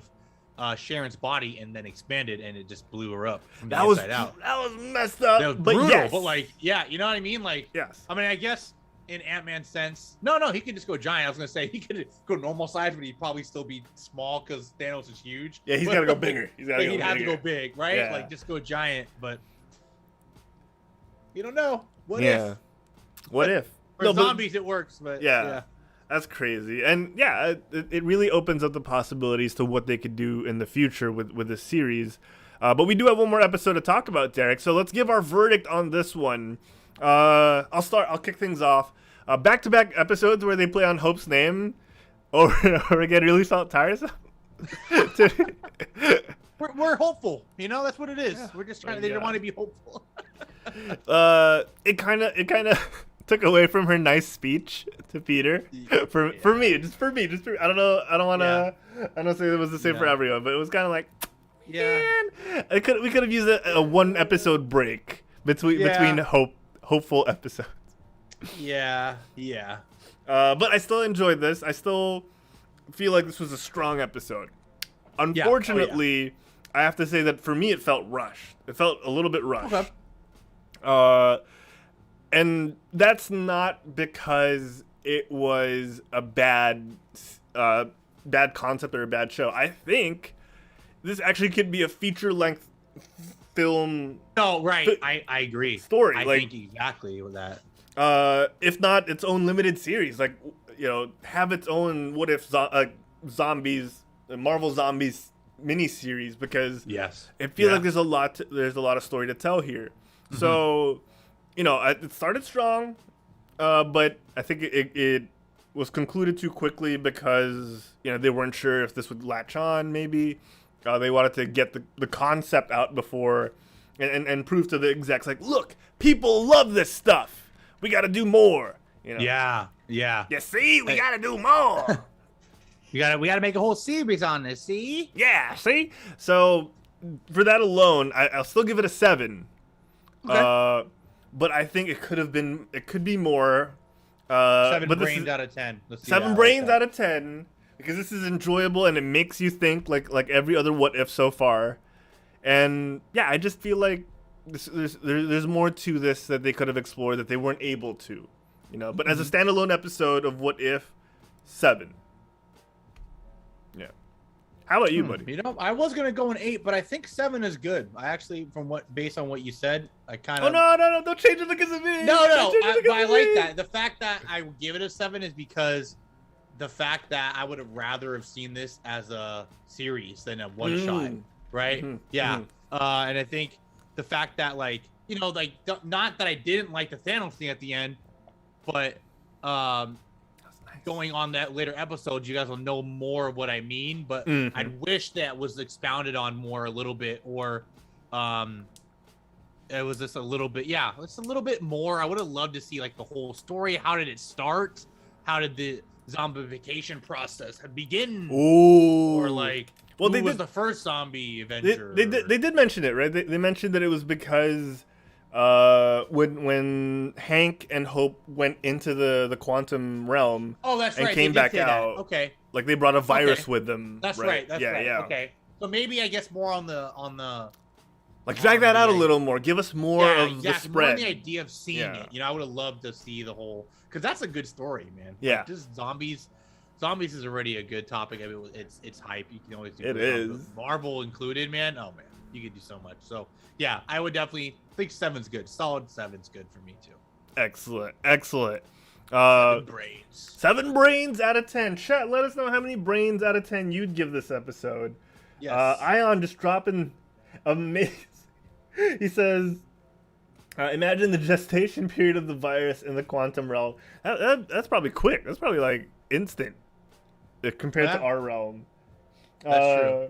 Sharon's body and then expanded, and it just blew her up from the inside out. That was messed up. That was but brutal, yes. but like, yeah, you know what I mean? Like, yes. I mean, I guess in Ant-Man's sense, no, he could just go giant. I was gonna say he could go normal size, but he'd probably still be small because Thanos is huge. Yeah, he's got to go bigger. He'd have to go big, right? Yeah. Like, just go giant, but you don't know. What yeah. if? What if? For zombies, it works, but yeah. That's crazy. And yeah, it really opens up the possibilities to what they could do in the future with this series. But we do have one more episode to talk about, Derek. So let's give our verdict on this one. I'll kick things off. Back-to-back episodes where they play on Hope's name over and over again really felt tiresome. We're hopeful. That's what it is. Yeah. We're just trying. They want to be hopeful. It kind of took away from her nice speech to Peter. For me. I don't know. I don't want to. I don't say it was the same for everyone, but it was kind of like, man, we could have used a one episode break between hopeful episodes. Yeah. But I still enjoyed this. I still feel like this was a strong episode. Unfortunately, I have to say that for me it felt rushed. It felt a little bit rushed. Okay. And that's not because it was a bad concept or a bad show. I think this actually could be a feature-length film. No, right. I agree. Story. I think exactly with that. If not its own limited series, like, have its own what if zombies, Marvel Zombies miniseries, because it feels like there's a lot of story to tell here. Mm-hmm. So, it started strong, but I think it was concluded too quickly because they weren't sure if this would latch on. Maybe they wanted to get the concept out before and prove to the execs, like, look, people love this stuff. We got to do more. Yeah. You see, we got to do more. We gotta make a whole series on this. See? Yeah. See. So for that alone, I'll still give it a 7. Okay. But I think it could be more. 7 brains out of 10. 7 brains out of 10, because this is enjoyable and it makes you think like every other what if so far. And yeah, I just feel like there's more to this that they could have explored that they weren't able to, But as a standalone episode of What If, 7. Yeah. How about you, buddy? I was gonna go an 8, but I think 7 is good. I actually, based on what you said, I kind of. Oh no! Don't change it because of me. No, but I like that. The fact that I would give it a 7 is because the fact that I would have rather have seen this as a series than a one shot, right? Mm-hmm. Yeah. Mm-hmm. And I think the fact that not that I didn't like the Thanos thing at the end, but going on that later episodes, you guys will know more of what I mean. But I'd wish that was expounded on more a little bit, or it was just a little bit. Yeah, it's a little bit more. I would have loved to see the whole story. How did it start? How did the zombification process begin? Ooh. Or who was the first zombie Avenger? They did mention it, right? They mentioned that it was because when Hank and Hope went into the quantum realm, that's right, and came back out. Okay, they brought a virus with them. That's right. That's right. Yeah. Okay, so maybe I guess more on the drag that out a little more. Give us more of the spread. More on the idea of seeing it. I would have loved to see the whole, because that's a good story, man. Yeah, just zombies. zombies is already a good topic. I mean, it's hype. You can always do It zombies. is. Marvel included, man. Oh man, you could do so much. So yeah, I would definitely think 7's good. Solid 7's good for me too. Excellent. Excellent. 7 brains. 7 brains out of 10. Chat, let us know how many brains out of 10 you'd give this episode. Yes. Ion just dropping amazing. He says, imagine the gestation period of the virus in the quantum realm. That's probably quick. That's probably like instant compared to our realm. That's true.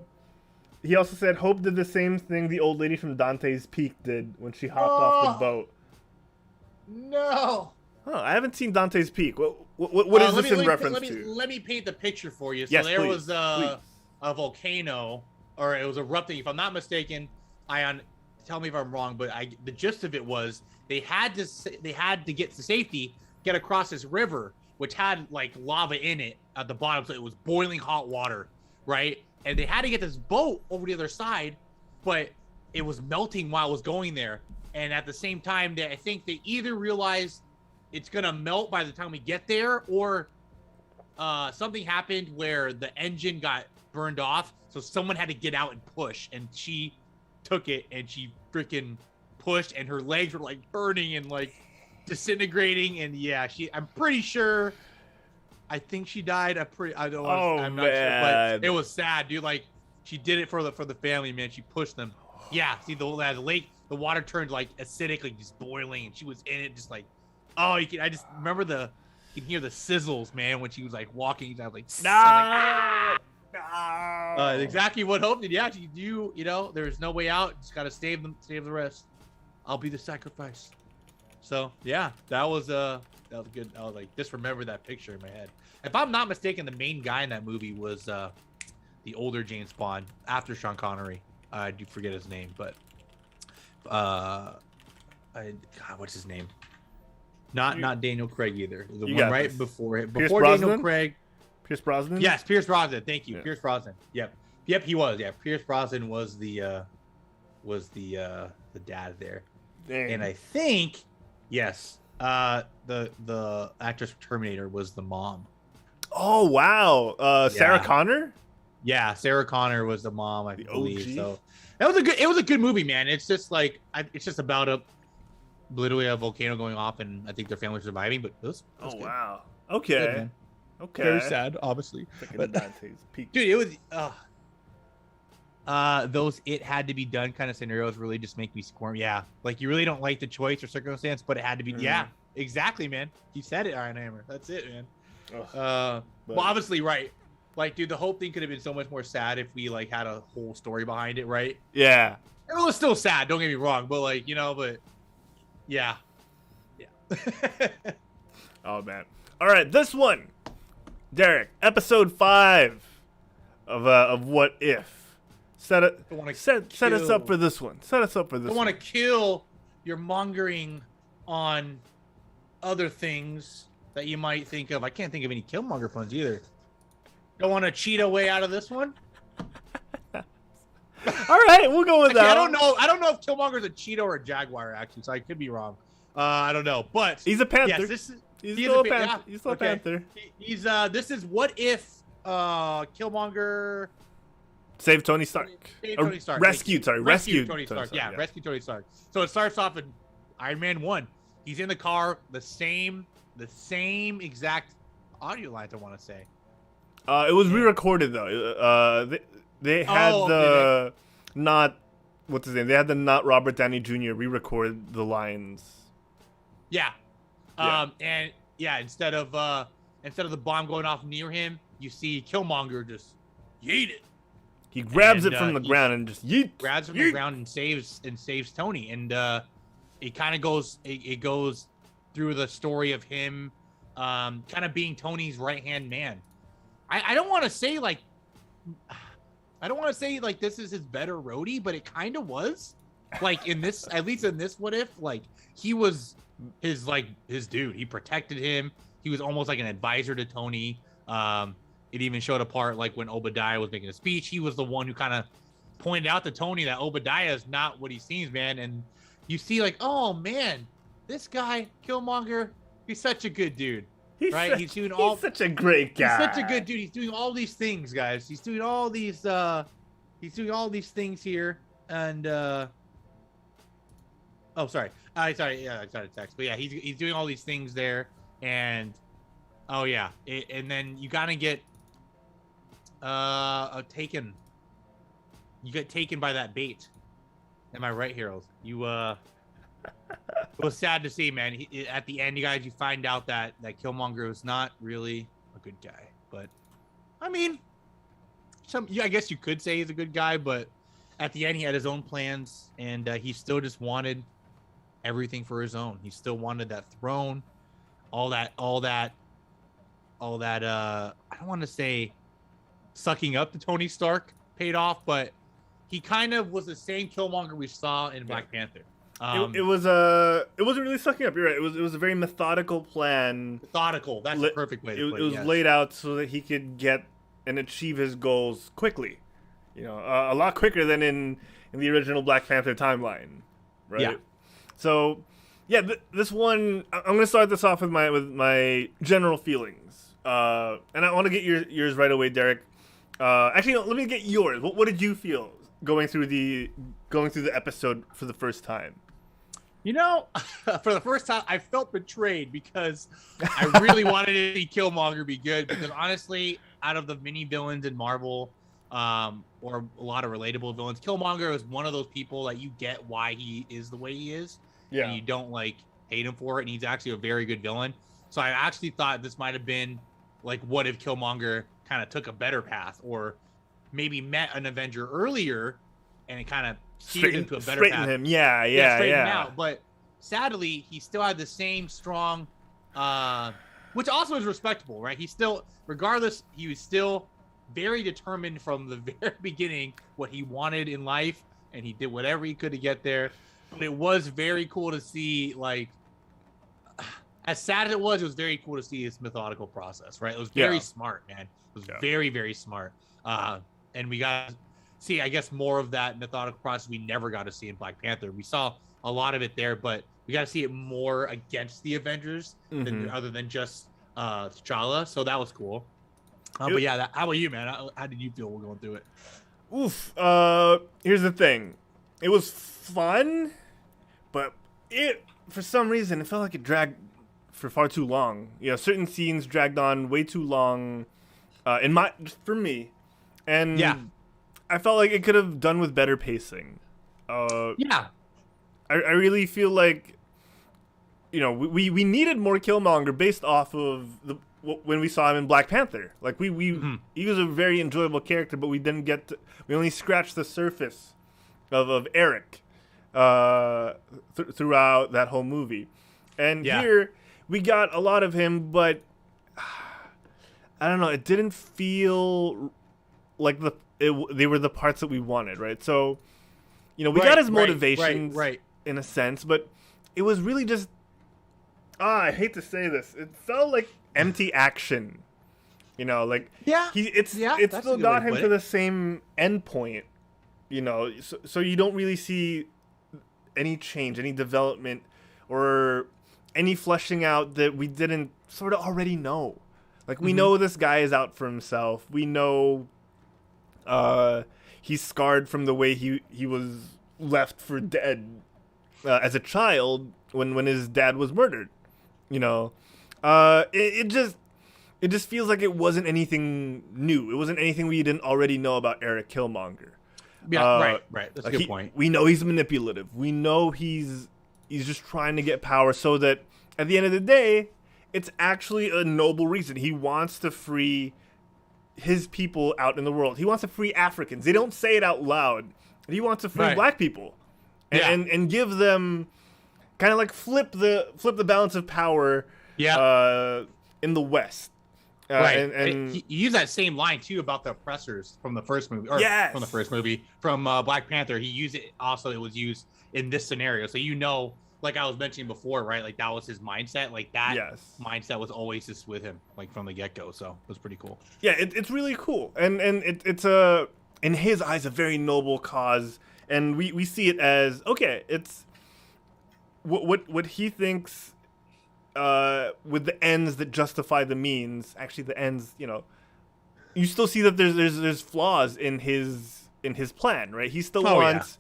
He also said, Hope did the same thing the old lady from Dante's Peak did when she hopped off the boat. No. Oh, I haven't seen Dante's Peak. What is this in reference to? Let me paint the picture for you. So Yes, there please, was a volcano, or it was erupting. If I'm not mistaken, Ion, tell me if I'm wrong, but the gist of it was they had to get to safety, get across this river, which had like lava in it at the bottom, so it was boiling hot water, right? And they had to get this boat over the other side, but it was melting while it was going there. And at the same time, I think they either realized it's gonna melt by the time we get there, or something happened where the engine got burned off, so someone had to get out and push, and she took it and she freaking pushed, and her legs were like burning and like disintegrating, and yeah, I'm pretty sure. I think she died. I'm not sure, but it was sad, dude. Like, she did it for the family, man. She pushed them. Yeah, see the lake, the water turned like acidic, like just boiling, and she was in it, just like, oh, I just remember you can hear the sizzles, man, when she was like walking. I was like, no. Exactly what Hope did. Yeah, you know, there's no way out. Just gotta save the rest. I'll be the sacrifice. So yeah, that was good. I was like, just remember that picture in my head. If I'm not mistaken, the main guy in that movie was the older James Bond after Sean Connery. I do forget his name, but God, what's his name? Not Daniel Craig either. The one right this. Before Daniel Craig. Pierce Brosnan? Yes, Pierce Brosnan. Thank you. Yeah. Pierce Brosnan. Yep, he was. Yeah, Pierce Brosnan was the dad there. Dang. And I think, yes, the actress from Terminator was the mom. Oh wow, Sarah Connor. Yeah, Sarah Connor was the mom, I believe. OG. So it was a good movie, man. It's just like it's just about literally a volcano going off, and I think their family surviving. But it was good. Wow. Okay. Good, okay. Very sad, obviously. But Dante's Peak. Dude, it was those it had to be done kind of scenarios really just make me squirm. Yeah, like you really don't like the choice or circumstance, but it had to be. Yeah, exactly, man. You said it, Iron Hammer. That's it, man. Well, obviously, right. Like, dude, the whole thing could have been so much more sad if we like had a whole story behind it, right? Yeah. It was still sad. Don't get me wrong, but like, you know, but yeah. Oh man. All right, this one, Derek, episode 5 of What If. Set us up for this one. Set us up for this. I want to kill your mongering on other things that you might think of. I can't think of any Killmonger puns either. Don't want to cheat a way out of this one. All right, we'll go with that. I don't know if Killmonger's a cheetah or a jaguar, actually, so I could be wrong. I don't know, but he's a panther. Yes, he's still a panther. Yeah. He's still a panther. He's this is what if Killmonger save Tony Stark. Rescue Tony Stark. Yeah, rescue Tony Stark. So it starts off in Iron Man 1. He's in the car, the same exact audio lines, I want to say. It was re-recorded though. They had not what's his name? They had the not Robert Downey Jr. re-record the lines. Yeah. And yeah, instead of the bomb going off near him, you see Killmonger just yeet it. He grabs it from the ground and just yeet. Grabs it from the ground and saves Tony. And it kind of goes through the story of him kind of being Tony's right-hand man. I don't want to say like this is his better roadie, but it kind of was. Like in this, at least in this What If, like he was his dude. He protected him. He was almost like an advisor to Tony. It even showed a part like when Obadiah was making a speech. He was the one who kind of pointed out to Tony that Obadiah is not what he seems, man. And you see like, oh man, this guy Killmonger, he's such a good dude. right? He's such a great guy. He's such a good dude. He's doing all these things, guys. He's doing all these things here. And oh, sorry. Sorry. Yeah, I tried to text. But yeah, he's doing all these things there. And oh yeah, and then you gotta get taken. You get taken by that bait. Am I right, Heroes? It was sad to see, man. At the end, you guys, you find out that Killmonger was not really a good guy. But I mean, I guess you could say he's a good guy, but at the end, he had his own plans, and he still just wanted everything for his own. He still wanted that throne, all that. I don't want to say sucking up to Tony Stark paid off, but he kind of was the same Killmonger we saw in Black Panther. It wasn't really sucking up. You're right. It was a very methodical plan. Methodical. That's the perfect way to put it. It was laid out so that he could get and achieve his goals quickly. A lot quicker than in the original Black Panther timeline, right? Yeah. So, yeah, this one I'm going to start this off with my general feelings, and I want to get yours right away, Derek. Actually, no, let me get yours. What did you feel going through the episode for the first time? For the first time, I felt betrayed because I really wanted to see Killmonger be good. Because honestly, out of the mini villains in Marvel, or a lot of relatable villains, Killmonger is one of those people that you get why he is the way he is. Yeah. And you don't hate him for it. And he's actually a very good villain. So I actually thought this might have been what if Killmonger kind of took a better path, or maybe met an Avenger earlier and it kind of steered him to a better path. Him. Yeah. Straighten him out. But sadly, he still had the same strong, which also is respectable, right? He still, regardless, he was still very determined from the very beginning what he wanted in life, and he did whatever he could to get there. But it was very cool to see, as sad as it was very cool to see his methodical process, right? It was very smart, man. It was very, very smart. And we got to see, I guess, more of that methodical process we never got to see in Black Panther. We saw a lot of it there, but we got to see it more against the Avengers other than just T'Challa. So that was cool. But yeah, how about you, man? How did you feel going through it? Oof. Here's the thing. It was fun, but for some reason, it felt like it dragged for far too long. Certain scenes dragged on way too long, for me. And I felt like it could have done with better pacing. I really feel like, we needed more Killmonger based off of when we saw him in Black Panther. He was a very enjoyable character, but we only scratched the surface of Eric throughout that whole movie. And here we got a lot of him, but I don't know, it didn't feel like they were the parts that we wanted, right? So, we got his motivations in a sense, but it was really just I hate to say this, it felt like empty action. It's still got him to the same end point, so you don't really see any change, any development, or any fleshing out that we didn't sort of already know. We know this guy is out for himself. We know he's scarred from the way he was left for dead as a child when his dad was murdered. It just feels like it wasn't anything new. It wasn't anything we didn't already know about Eric Killmonger. Yeah, right. That's a good point. We know he's manipulative. We know he's just trying to get power so that at the end of the day, it's actually a noble reason. He wants to free his people out in the world. He wants to free Africans. They don't say it out loud. He wants to free black people and give them kind of flip the balance of power in the West. And he used that same line too about the oppressors from the first movie, from Black Panther. He used it also. It was used in this scenario, so like I was mentioning before, right? That was his mindset. Mindset was always just with him, from the get-go. So it was pretty cool. Yeah, it's really cool, and it's in his eyes a very noble cause, and we see it as it's what he thinks with the ends that justify the means. Actually, the ends, you still see that there's flaws in his plan, right? He still wants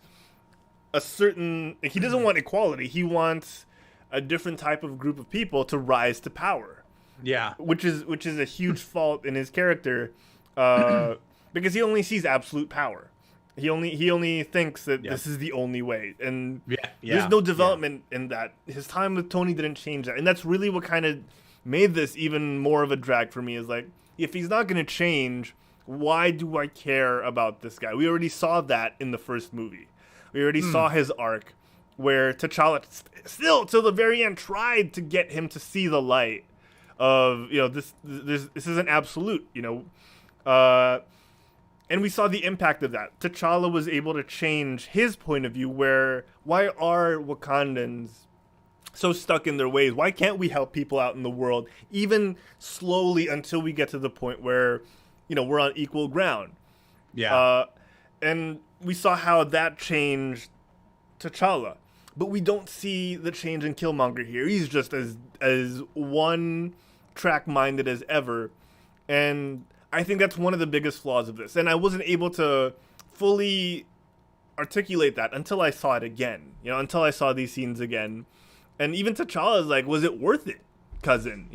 a certain. He doesn't want equality. He wants a different type of group of people to rise to power. Yeah, which is a huge fault in his character, because he only sees absolute power. He only thinks that this is the only way, and there's no development in that. His time with Tony didn't change that, and that's really what kind of made this even more of a drag for me. Is like, if he's not going to change, why do I care about this guy? We already saw that in the first movie. We already saw his arc, where T'Challa still till the very end tried to get him to see the light of this isn't absolute, and we saw the impact of that. T'Challa was able to change his point of view, where why are Wakandans so stuck in their ways? Why can't we help people out in the world, even slowly, until we get to the point where we're on equal ground? And we saw how that changed T'Challa, but we don't see the change in Killmonger here. He's just as one track minded as ever, and I think that's one of the biggest flaws of this, and I wasn't able to fully articulate that until I saw it again, until I saw these scenes again. And even T'Challa is like, was it worth it, cousin?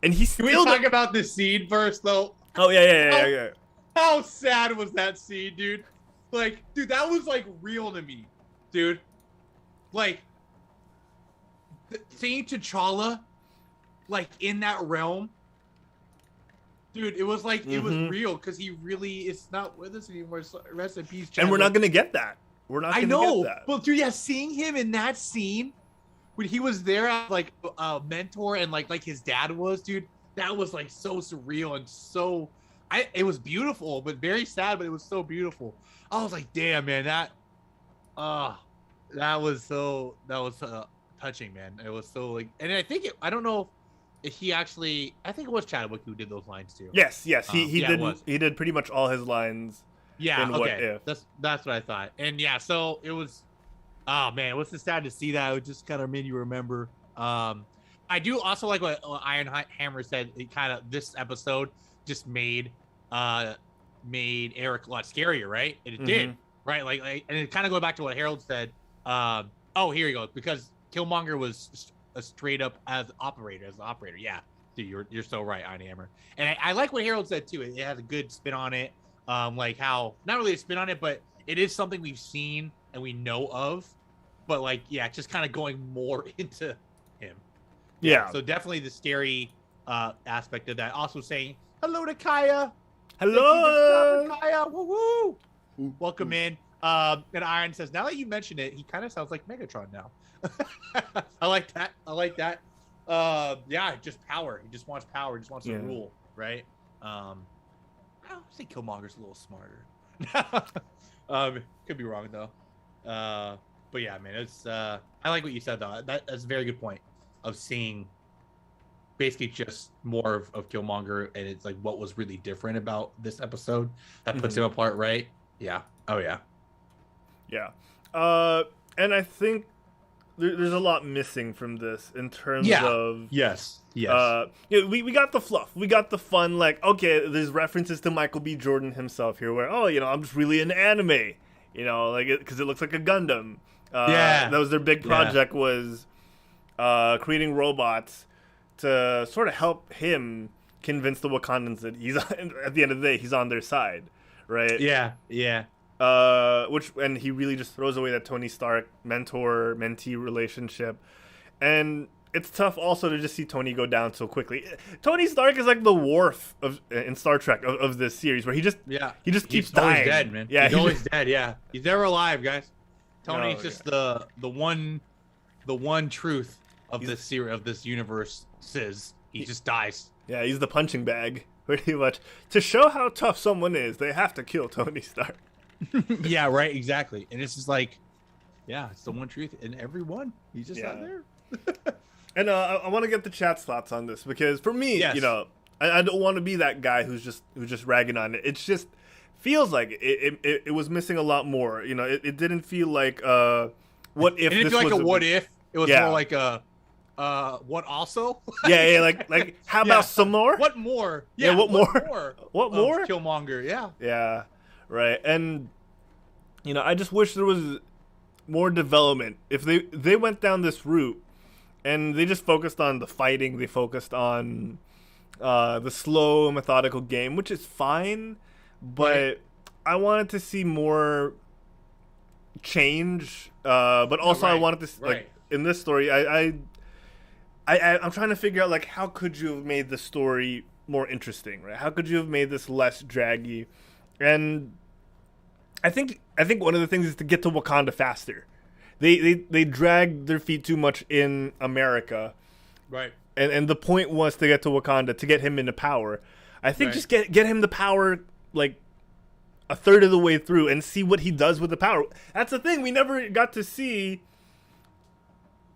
And he's still... Can we talk about this scene first, though? Oh, yeah. How sad was that scene, dude? Like, dude, that was, like, real to me, dude. Like, seeing T'Challa, like, in that realm, dude, it was like, it was real, because he really is not with us anymore. So rest in peace, Chadwick. And we're not going to get that. We're not going to get that. Well, dude, seeing him in that scene, when he was there as, like, a mentor, and, like his dad was, dude, that was, like, so surreal, and so... it was beautiful, but very sad, but it was so beautiful. I was like, damn, man, that was touching, man. It was so, like, and I don't know if he actually, I think it was Chadwick who did those lines too. Yes, he did pretty much all his lines. Yeah, in okay, What If. that's what I thought, and so it was, oh man, it was just sad to see that. It just kind of made you remember. I do also like what Iron Hammer said. It kind of, this episode just made Eric a lot scarier, right? And it did, right? Like, and it kind of go back to what Harold said. Here you go, because Killmonger was a straight up as the operator. Yeah, dude, you're so right, Iron Hammer. And I like what Harold said too. It has a good spin on it. Like how, not really a spin on it, but it is something we've seen and we know of. But like, yeah, just kind of going more into him. Yeah. So definitely the scary aspect of that. Also saying hello to Kaya. Hello, Kaya. Woo woo. Welcome in. And Iron says, now that you mention it, he kind of sounds like Megatron now. I like that. Yeah, just power. He just wants power. He just wants to rule, right? I think Killmonger's a little smarter. Could be wrong though. But yeah, man, it's I like what you said though. That's a very good point of seeing basically just more of Killmonger, and it's like what was really different about this episode that puts him apart, right? Yeah. Oh yeah. Yeah. And I think there's a lot missing from this in terms of... Yes. We got the fluff. We got the fun, like, okay, there's references to Michael B. Jordan himself here where, I'm just really into anime, like, because it looks like a Gundam. That was their big project, was creating robots to sort of help him convince the Wakandans that he's, at the end of the day, he's on their side, right? Yeah. And he really just throws away that Tony Stark mentor-mentee relationship. And it's tough also to just see Tony go down so quickly. Tony Stark is like the Worf in Star Trek of this series, where he just keeps dying. He's dead, man. Yeah, he's always dead. Yeah, he's never alive, guys. Tony's just the one truth of this series, of this universe. He just dies. Yeah, he's the punching bag, pretty much. To show how tough someone is, they have to kill Tony Stark. Yeah, right, exactly. And it's just like, it's the one truth in everyone. He's just not there. And I want to get the chat's thoughts on this, because for me, I don't want to be that guy who's just ragging on it. It's just feels like it was missing a lot more. It didn't feel like what if. It didn't feel like a what if. It was more like a What also? Yeah, like how about some more? What more? Yeah, what more? more? What more? Killmonger, yeah. Yeah, right. And I just wish there was more development. If they went down this route and they just focused on the fighting, they focused on the slow, methodical game, which is fine, but Right. I wanted to see more change. But also, I right, wanted to right. like in this story, I'm trying to figure out like how could you have made the story more interesting, right? How could you have made this less draggy? And I think one of the things is to get to Wakanda faster. They dragged their feet too much in America, Right. and the point was to get to Wakanda to get him into power. I think Right. just get him the power like a third of the way through and see what he does with the power. That's the thing we never got to see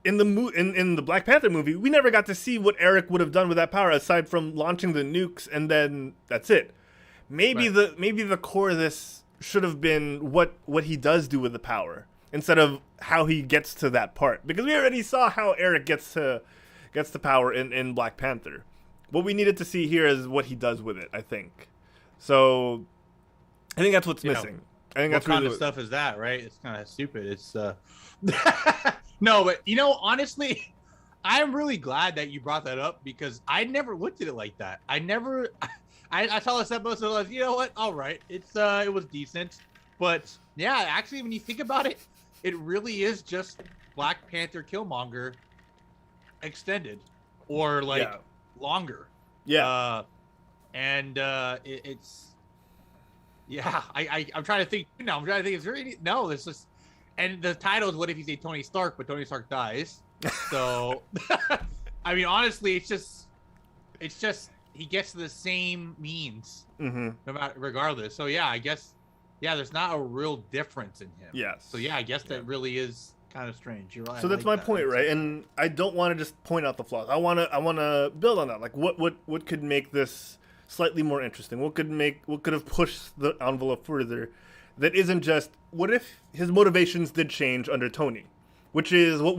in the in the Black Panther movie. We never got to see what Eric would have done with that power aside from launching the nukes, and then that's it. Maybe Right. the core of this should have been what he does do with the power instead of how he gets to that part, because we already saw how Eric gets to power in Black Panther. What we needed to see here is what he does with it, I think. So I think that's what's missing. I think What that's kind really of stuff is that, right? It's kind of stupid. It's no, but honestly, I'm really glad that you brought that up because I never looked at it like that. I never, I saw this episode. I was, you know what? All right, it was decent, but yeah, actually, when you think about it, it really is just Black Panther Killmonger extended or like Yeah. longer. Yeah. And it's yeah, I'm trying to think now. I'm trying to think. Is there any? No, this is, and the title is "What if you say Tony Stark, but Tony Stark dies?" So, I mean, honestly, it's just he gets the same means, Mm-hmm. no matter regardless. So yeah, I guess there's not a real difference in him. Yes. So yeah, I guess that really is kind of strange. You're right. So that's my point, right? And I don't want to just point out the flaws. I want to build on that. Like what could make this slightly more interesting? What could have pushed the envelope further? That isn't just what if his motivations did change under Tony, which is what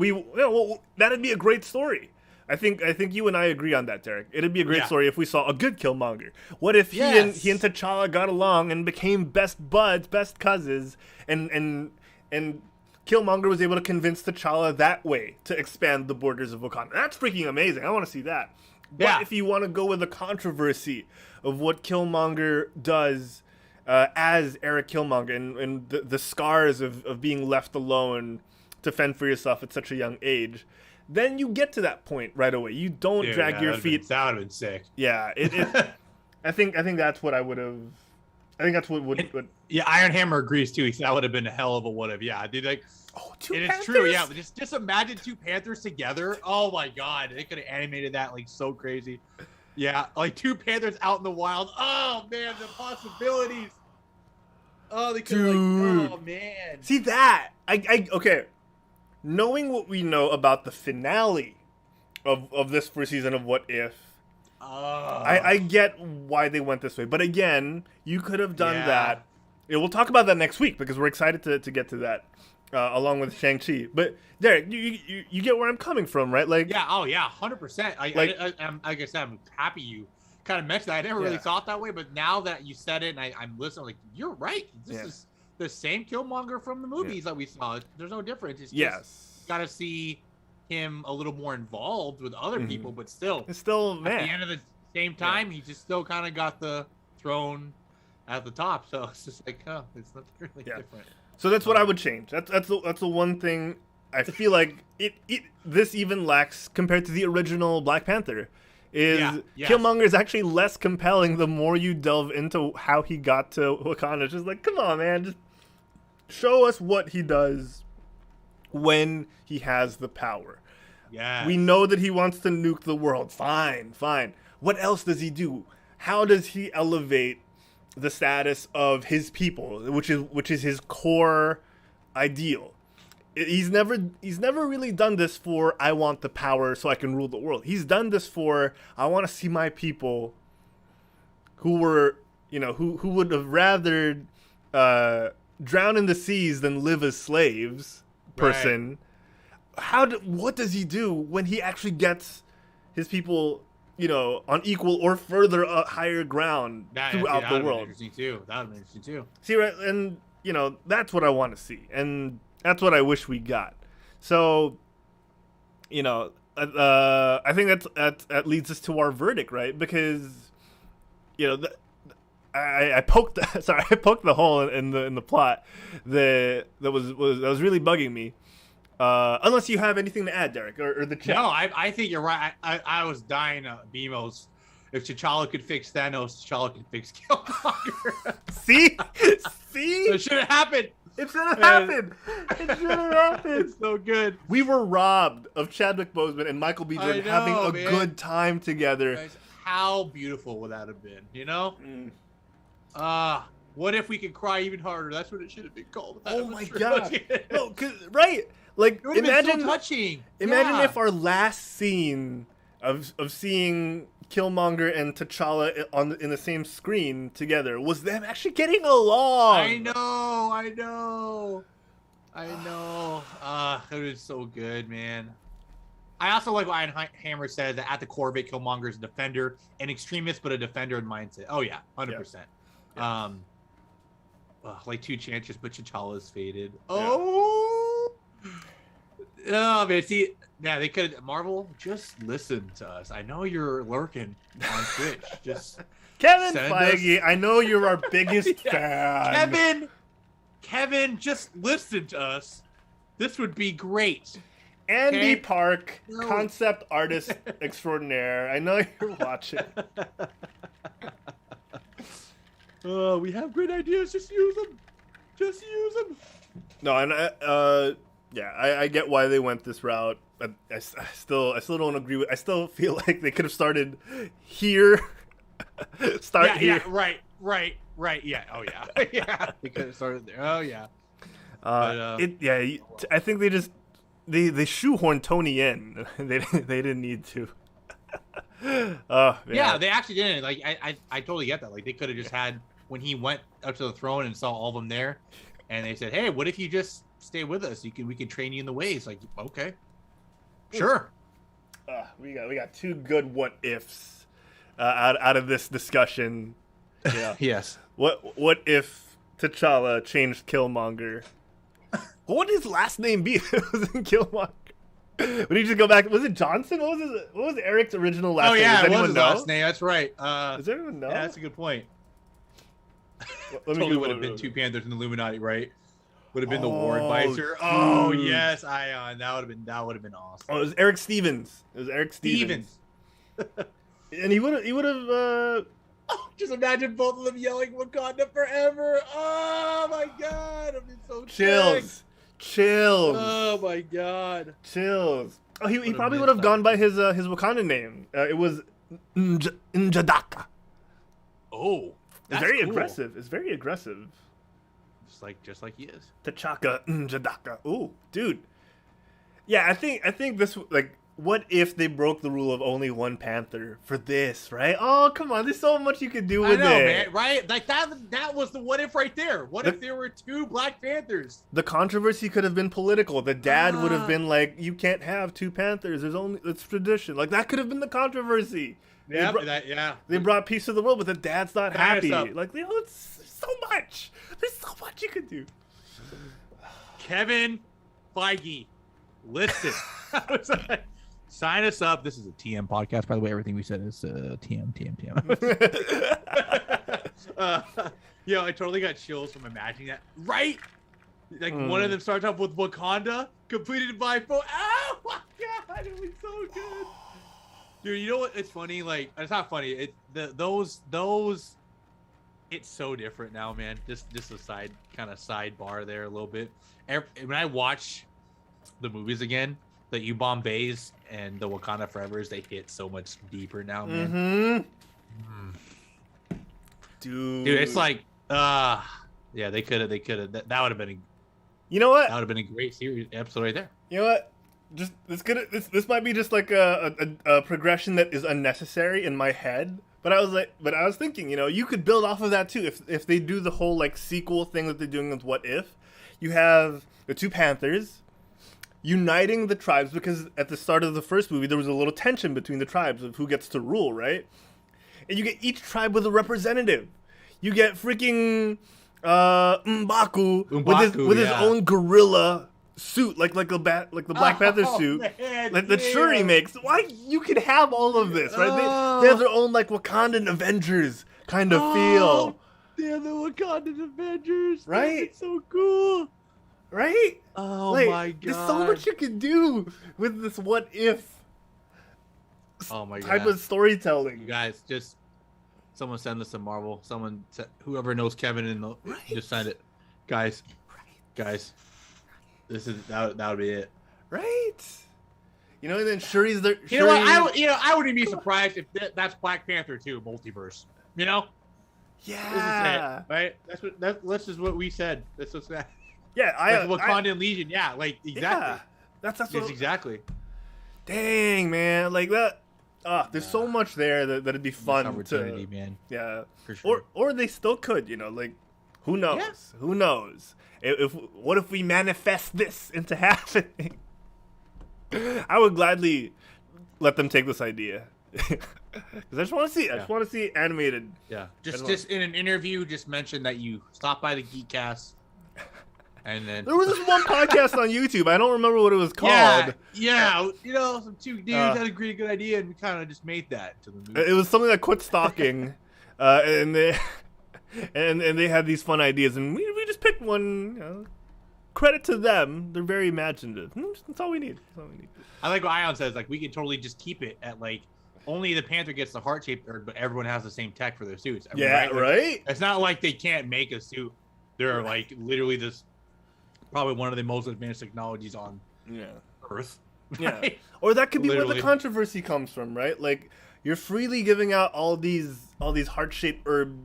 that'd be a great story. I think you and I agree on that, Derek. It'd be a great Yeah. story if we saw a good Killmonger. What if Yes. he and T'Challa got along and became best buds, best cousins, and Killmonger was able to convince T'Challa that way to expand the borders of Wakanda. That's freaking amazing. I want to see that. Yeah. But if you want to go with the controversy of what Killmonger does as Eric Killmonger and the scars of being left alone to fend for yourself at such a young age, then you get to that point right away. You don't drag your feet. That would have been sick. Yeah, I think that's what I would have. I think that's what would. Yeah, Iron Hammer agrees too. He said that would have been a hell of a what if. Yeah, dude, like, Oh, two and Panthers? it's true. Yeah, but just imagine two Panthers together. Oh my God, they could have animated that like so crazy. Yeah, like two Panthers out in the wild. Oh man, the possibilities. Oh, they could have like. Oh man. See that? I okay. Knowing what we know about the finale of this first season of What If, I get why they went this way. But again, you could have done Yeah. that. Yeah, we'll talk about that next week because we're excited to get to that along with Shang-Chi. But Derek, you get where I'm coming from, right? Like, Yeah. Oh yeah. 100%. Like- I'm like I said, I'm happy you kind of mentioned that. I never really Yeah. saw it that way, but now that you said it, and I'm listening, like you're right. This Yeah. is the same Killmonger from the movies that we saw. There's no difference. It's just yes. got to see him a little more involved with other Mhm. people, but still, It's still, at the man. end of the same time, he just still kind of got the throne at the top. So it's just like, oh, it's not really Yeah. different. So that's what I would change. That's the one thing I feel like this even lacks compared to the original Black Panther. Is Yeah, yes. Killmonger is actually less compelling the more you delve into how he got to Wakanda. It's just like, come on, man, just show us what he does when he has the power. Yeah. We know that he wants to nuke the world. Fine. What else does he do? How does he elevate the status of his people, which is his core ideal? He's never really done this for I want the power so I can rule the world. He's done this for I want to see my people who were, who would have rather drown in the seas than live as slaves person. what does he do when he actually gets his people, on equal or further higher ground throughout the world? Interesting too. That would be interesting too. See, right, and that's what I want to see, and that's what I wish we got. So, I think that leads us to our verdict, right? Because, I poked I poked the hole in the plot that was really bugging me. Unless you have anything to add, Derek, or the chat. No, I think you're right. I was dying, BMOS. If T'Challa could fix Thanos, T'Challa could fix Killmonger. See? It should have happened. It should have happened. It should have happened. It's so good. We were robbed of Chadwick Boseman and Michael B. Jordan having a good time together. Guys, how beautiful would that have been? What if we could cry even harder? That's what it should have been called. Oh my god! No, right? Like, it would have been so touching. Imagine if our last scene of seeing Killmonger and T'Challa in the same screen together was them actually getting along. I know. It was so good, man. I also like what Ian Hammer said, that at the core of it, Killmonger is a defender, an extremist, but a defender in mindset. Oh yeah, 100%. Yeah. Like two chances, but T'Challa's faded. Oh man, see, yeah, they could. Marvel, just listen to us. I know you're lurking on Twitch. Just Kevin Feige, I know you're our biggest fan. Kevin, just listen to us. This would be great. Andy Park, concept artist extraordinaire. I know you're watching. We have great ideas. Just use them. No, and I get why they went this route. I still don't agree with. I still feel like they could have started here. Here. Yeah. Right. Yeah. Oh yeah. Yeah. They could have started there. Oh yeah. I think they just they shoehorned Tony in. They didn't need to. Yeah, they actually didn't. Like I totally get that. Like they could have just had when he went up to the throne and saw all of them there, and they said, "Hey, what if you just stay with us? We can train you in the ways." Like, okay, sure. We got two good what ifs out of this discussion. Yeah. Yes. What if T'Challa changed Killmonger? What would his last name be if it wasn't Killmonger? Would he just go back? Was it Johnson? What was Eric's original last name? Oh yeah, Does it was anyone his know? last name. That's right. Does anyone know? Yeah, that's a good point. Totally would have been two Panthers in the Illuminati, right? Would have been the War Advisor. Oh yes, Ion. That would have been awesome. Oh, it was Eric Stevens. And he would have. Just imagine both of them yelling "Wakanda forever!" Oh my god, I've been so chills. Oh my god, chills. Oh, he probably would have gone by his Wakanda name. It was Njadaka. Oh, it's very aggressive. It's very aggressive. Just like he is. T'Chaka Njadaka. Ooh, dude. Yeah, I think this what if they broke the rule of only one Panther for this, right? Oh, come on. There's so much you could do with it. Man, right? Like that was the what if right there. What if there were two Black Panthers? The controversy could have been political. The dad would have been like, you can't have two Panthers. It's tradition. Like, that could have been the controversy. Yeah, They brought peace to the world, but the dad's not happy. Like, it's so much. There's so much you could do. Kevin Feige, listen. Sign us up. This is a TM podcast, by the way. Everything we said is TM. I totally got chills from imagining that. Right? Like one of them starts off with Wakanda, completed by oh my god, it was so good. Dude, you know what? It's funny. Like, it's not funny. Those. It's so different now, man. Just a sidebar there a little bit. When I watch the movies again, the U-Bombays and the Wakanda Forevers, they hit so much deeper now, man. Mm-hmm. Dude, it's like, yeah, they could have. That would have been. You know what? That would have been a great series episode right there. You know what? This might be just like a progression that is unnecessary in my head. But I was thinking, you could build off of that too. If they do the whole sequel thing that they're doing with What If, you have the two Panthers. uniting the tribes, because at the start of the first movie there was a little tension between the tribes of who gets to rule, right? And you get each tribe with a representative. You get freaking M'Baku with his own gorilla suit, like the Black Panther suit, man, like that Shuri makes. Why you can have all of this, right? They have their own like Wakandan Avengers kind of feel. They're the Wakandan Avengers, right? That's so cool, right? Oh like, my god! There's so much you can do with this what if type of storytelling. You guys, just someone send this to Marvel. Whoever knows Kevin and just send it, guys. Guys, this is that would be it, right? You know, and then Shuri's there. You know what? I wouldn't be surprised if that's Black Panther 2 multiverse. You know? Yeah. This is it, right? That's just what we said. That's what's that. Yeah, Wakandan Legion. Yeah, like exactly. Yeah, that's exactly. Dang, man, like that. There's so much there that'd be fun opportunity, man. Yeah, for sure. Or they still could, you know, like who knows? Yeah. Who knows? What if we manifest this into happening? I would gladly let them take this idea. Because I just want to see it. I just want to see it animated. Yeah. Just in an interview, just mention that you stopped by the Geekcast. And then there was this one podcast on YouTube. I don't remember what it was called. Yeah. You know, some two dudes had a really good idea, and we kind of just made that to the movie. It was something that quit stalking, and they had these fun ideas, and we just picked one. You know, credit to them. They're very imaginative. That's all we need. I like what Ion says. Like, we can totally just keep it at like only the Panther gets the heart-shaped herb, but everyone has the same tech for their suits. I mean, right? It's not like they can't make a suit. They're like literally this. Probably one of the most advanced technologies on Earth. Yeah. Or that could be where the controversy comes from, right? Like, you're freely giving out all these heart-shaped herb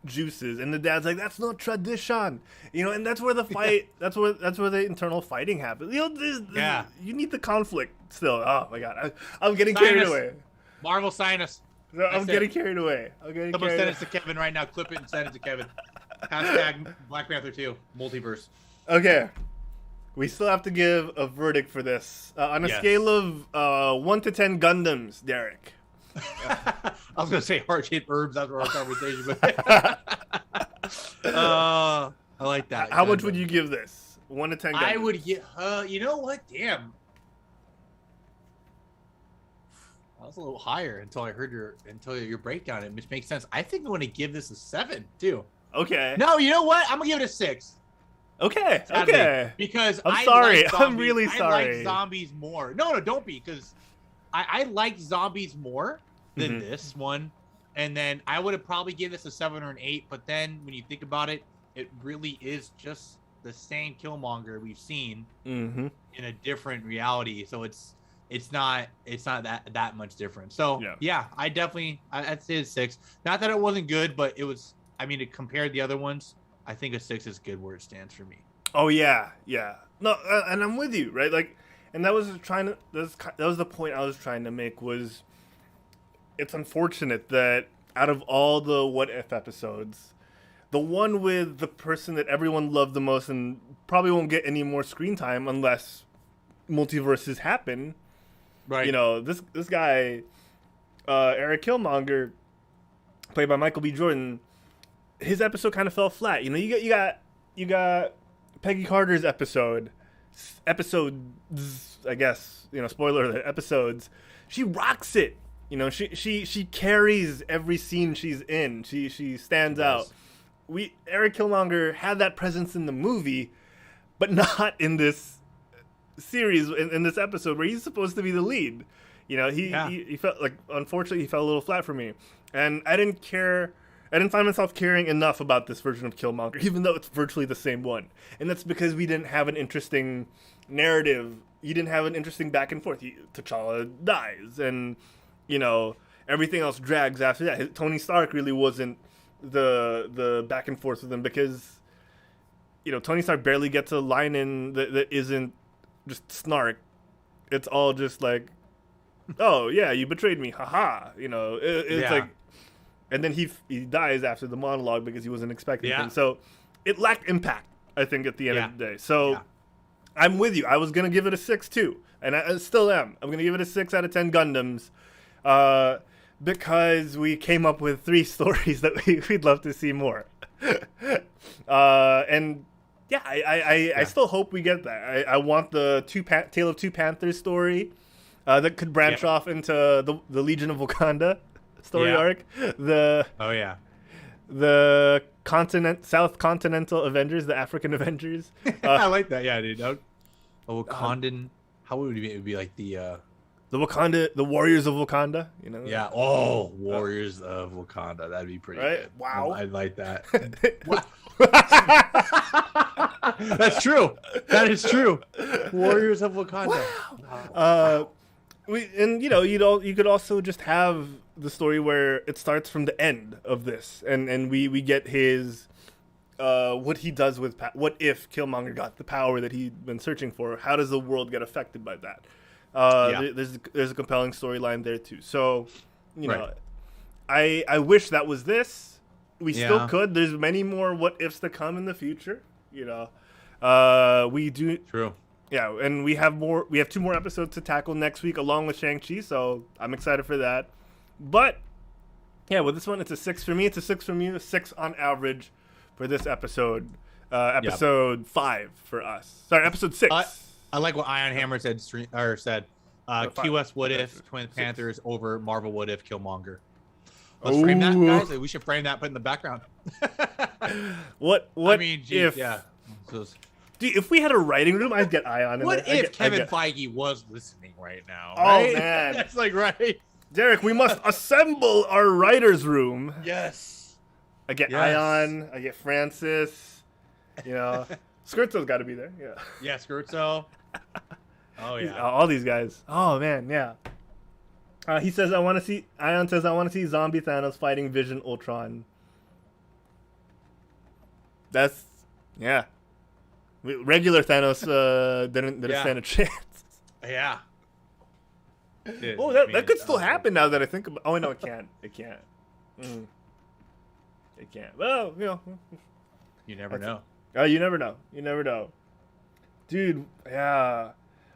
juices, and the dad's like, that's not tradition. You know, and that's where the fight that's where the internal fighting happens. You know, you need the conflict still. Oh my god. I'm getting carried away. Marvel sinus. I'm getting carried away. Someone send it to Kevin right now. Clip it and send it to Kevin. Hashtag Black Panther 2 multiverse. Okay, we still have to give a verdict for this on a scale of 1 to 10 Gundams, Derek. I was gonna say heart-shaped herbs after our conversation, but I like that. How much would you give this? 1 to 10 Gundams. I would get. You know what? Damn. I was a little higher until I heard your breakdown. It makes sense. I think I'm gonna give this a 7 too. Okay. No, you know what? I'm gonna give it a 6. Okay. Sadly, okay. Because I'm sorry. I'm really sorry. I like zombies more. No, don't be, because I like zombies more than this one. And then I would have probably given this a 7 or an 8. But then when you think about it, it really is just the same Killmonger we've seen in a different reality. So it's not that much different. So yeah, I'd say it's 6. Not that it wasn't good, but it was. I mean, it compared the other ones. I think a 6 is good where it stands for me. Oh yeah. No, and I'm with you, right? Like, and that was the point I was trying to make. Was it's unfortunate that out of all the What If episodes, the one with the person that everyone loved the most and probably won't get any more screen time unless multiverses happen. Right. You know, this guy, Eric Killmonger, played by Michael B. Jordan. His episode kind of fell flat. You know, you got Peggy Carter's episodes, I guess, you know, spoiler alert, episodes. She rocks it. You know, she carries every scene she's in. She stands out. Eric Killmonger had that presence in the movie, but not in this series, in this episode where he's supposed to be the lead. You know, he felt like, unfortunately, he fell a little flat for me. And I didn't find myself caring enough about this version of Killmonger, even though it's virtually the same one. And that's because we didn't have an interesting narrative. You didn't have an interesting back and forth. T'Challa dies, and, you know, everything else drags after that. Tony Stark really wasn't the back and forth with him because, you know, Tony Stark barely gets a line in that isn't just snark. It's all just like, oh, yeah, you betrayed me, haha. You know, it's like... And then he dies after the monologue because he wasn't expecting him. So it lacked impact, I think, at the end of the day. So I'm with you. I was gonna give it a 6 too, and I still am. I'm gonna give it a 6 out of 10 Gundams, because we came up with 3 stories that we'd love to see more. And yeah, I still hope we get that. I want the Tale of Two Panthers story that could branch off into the Legion of Wakanda story arc. The South Continental Avengers, the African Avengers. I like that. Yeah, dude. A Wakandan. How would it be? It would be like the Warriors of Wakanda. You know. Yeah. Oh, Warriors of Wakanda. That'd be pretty good. Wow. I like that. That's true. That is true. Warriors of Wakanda. Wow. You could also just have the story where it starts from the end of this, and we get his what he does with what if Killmonger got the power that he'd been searching for? How does the world get affected by that? There's a compelling storyline there too. So, you know, I wish that was this. We still could. There's many more what ifs to come in the future. You know, we do. True. Yeah, and we have more. We have 2 more episodes to tackle next week, along with Shang-Chi. So I'm excited for that. But yeah, with this one, it's a 6 for me. It's a 6 from you. A 6 on average for this episode. Episode 5 for us. Sorry, episode 6. I like what Ion Hammer said. QS What If Twin Panthers over Marvel What If Killmonger. Let's frame that, guys. We should frame that, put in the background. What I mean, geez, if dude, if we had a writing room, I'd get Ion. What if Kevin Feige was listening right now? Oh right? man, that's like right. Derek, we must assemble our writers' room. Yes. I get Ion. I get Francis. You know, Scherzo's got to be there. Yeah. Yeah, Scherzo. Oh yeah. All these guys. Oh man, yeah. He says, Ion says, I want to see zombie Thanos fighting Vision Ultron. That's, yeah. Regular Thanos didn't stand a chance. Yeah. Oh, that could still happen now that I think about. Oh no, it can't. It can't. It can't. Well, you know. You never know. Oh, you never know. You never know. Dude, yeah.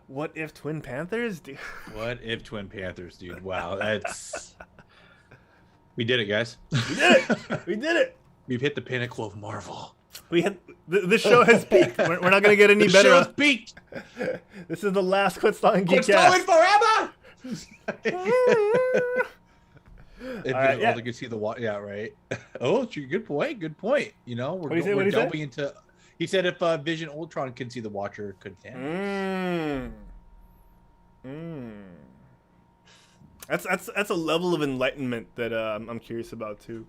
What if Twin Panthers, dude? What if Twin Panthers, dude? Wow, that's. We did it, guys. We did it. We did it. We've hit the pinnacle of Marvel. We had this show has peaked. We're not gonna get any better. The show's peaked. This is the last Quit Stalling Geekcast. Quit Stalling forever. All could see the yeah, right. Oh, good point. Good point. You know, we're delving into. He said if Vision Ultron can see the Watcher, could Thanos. That's a level of enlightenment that I'm curious about too.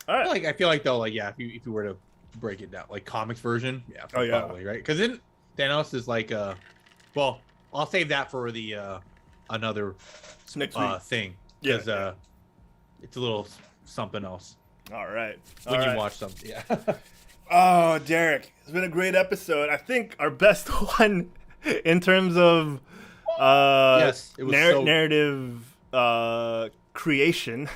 All right. I feel like though, if you were to break it down, like comics version, probably, right? Because then Thanos is well, I'll save that for the another thing because it's a little something else. All right. When you watch something, Oh, Derek, it's been a great episode. I think our best one in terms of it was narrative creation.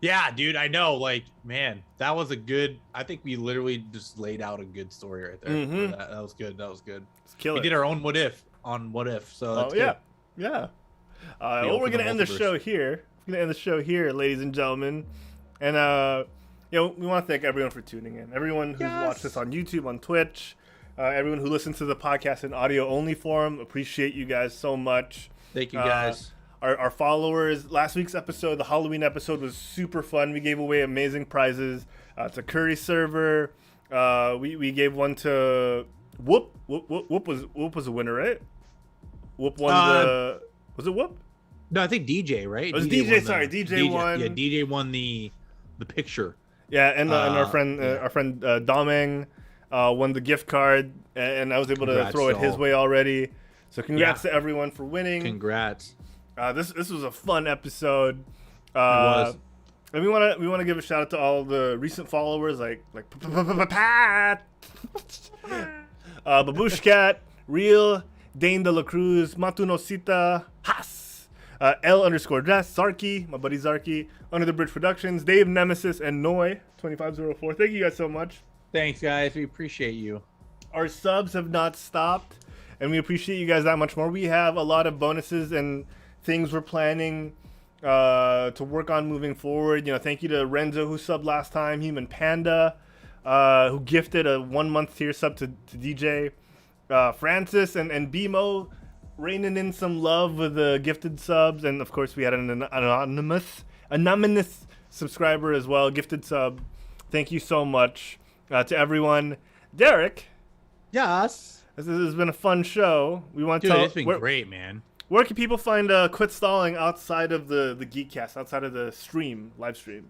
Yeah, dude, I know. Man, that was a good. I think we literally just laid out a good story right there. Mm-hmm. That was good. That was good. We did our own what if on what if. So that's good. Yeah. Well, we're gonna end the show here. Ladies and gentlemen, and we want to thank everyone for tuning in. Everyone who's watched this on YouTube, on Twitch, everyone who listens to the podcast in audio only form. Appreciate you guys so much. Thank you guys. Our followers. Last week's episode, the Halloween episode, was super fun. We gave away amazing prizes. It's a Curry server. We gave one to Whoop. Whoop was a winner, right? Whoop won the. Was it Whoop? No, I think DJ, right? It was DJ. Sorry, DJ won. Yeah, DJ won the picture. Yeah, and our friend Domeng won the gift card, and I was able to throw it his way already. So congrats to everyone for winning. Congrats. This was a fun episode. It was. And we want to give a shout out to all the recent followers like Pat, Babushcat, Real, Dane de la Cruz, Matunosita, Haas, L_Dress, Zarky, my buddy Zarky, Under the Bridge Productions, Dave Nemesis, and Noi 2504. Thank you guys so much. Thanks, guys. We appreciate you. our subs have not stopped, and we appreciate you guys that much more. We have a lot of bonuses and things we're planning to work on moving forward. Thank you to Renzo who subbed last time, Human Panda who gifted a 1-month tier sub to DJ, Francis and BMO raining in some love with the gifted subs, and of course we had an anonymous subscriber as well, gifted sub. Thank you so much to everyone. Derek, Yes. this has been a fun show. We want to Dude, tell, it's been great, man. where can people find Quit Stalling outside of the Geekcast, outside of the live stream?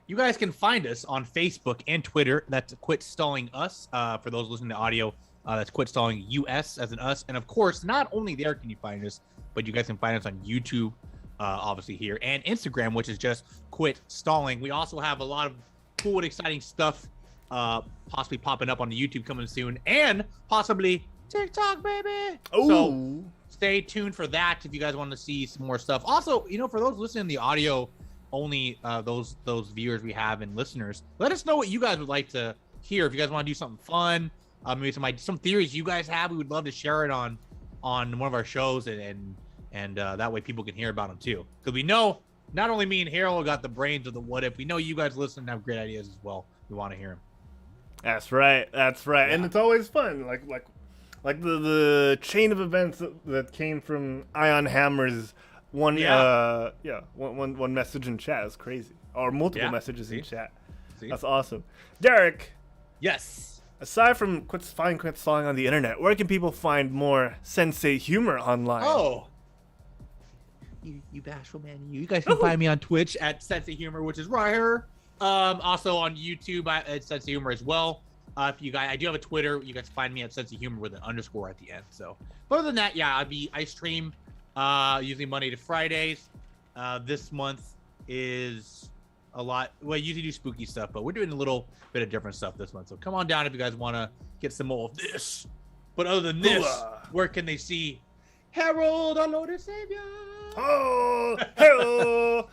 You guys can find us on Facebook and Twitter. That's Quit Stalling Us. For those listening to audio, that's Quit Stalling US as an us. And of course, not only there can you find us, but you guys can find us on YouTube, obviously here, and Instagram, which is just Quit Stalling. We also have a lot of cool and exciting stuff possibly popping up on the YouTube coming soon, and possibly TikTok, baby. Oh. So stay tuned for that if you guys want to see some more stuff. Also, for those listening to the audio only, those viewers we have and listeners, let us know what you guys would like to hear. If you guys want to do something fun, maybe some theories you guys have, we would love to share it on one of our shows, and that way people can hear about them too. Because we know not only me and Harold got the brains of the what if, we know you guys listen and have great ideas as well. We want to hear them. That's right. Yeah. And it's always fun. Like the chain of events that came from Ion Hammer's one message in chat is crazy. Or multiple messages in chat. That's awesome. Derek. Yes. Aside from Quit Stalling on the internet, where can people find more sensei humor online? Oh. You bashful man. You guys can find me on Twitch at Sensei Humor, which is right here. Also on YouTube at Sensei Humor as well. If you guys, I do have a Twitter. You guys find me at Sensei Humor with an underscore at the end. So, but other than that, yeah, I stream usually Monday to Fridays. This month is a lot. Well, I usually do spooky stuff, but we're doing a little bit of different stuff this month. So come on down if you guys want to get some more of this. But other than this, where can they see Harold, our Lord and Savior? Oh, Harold!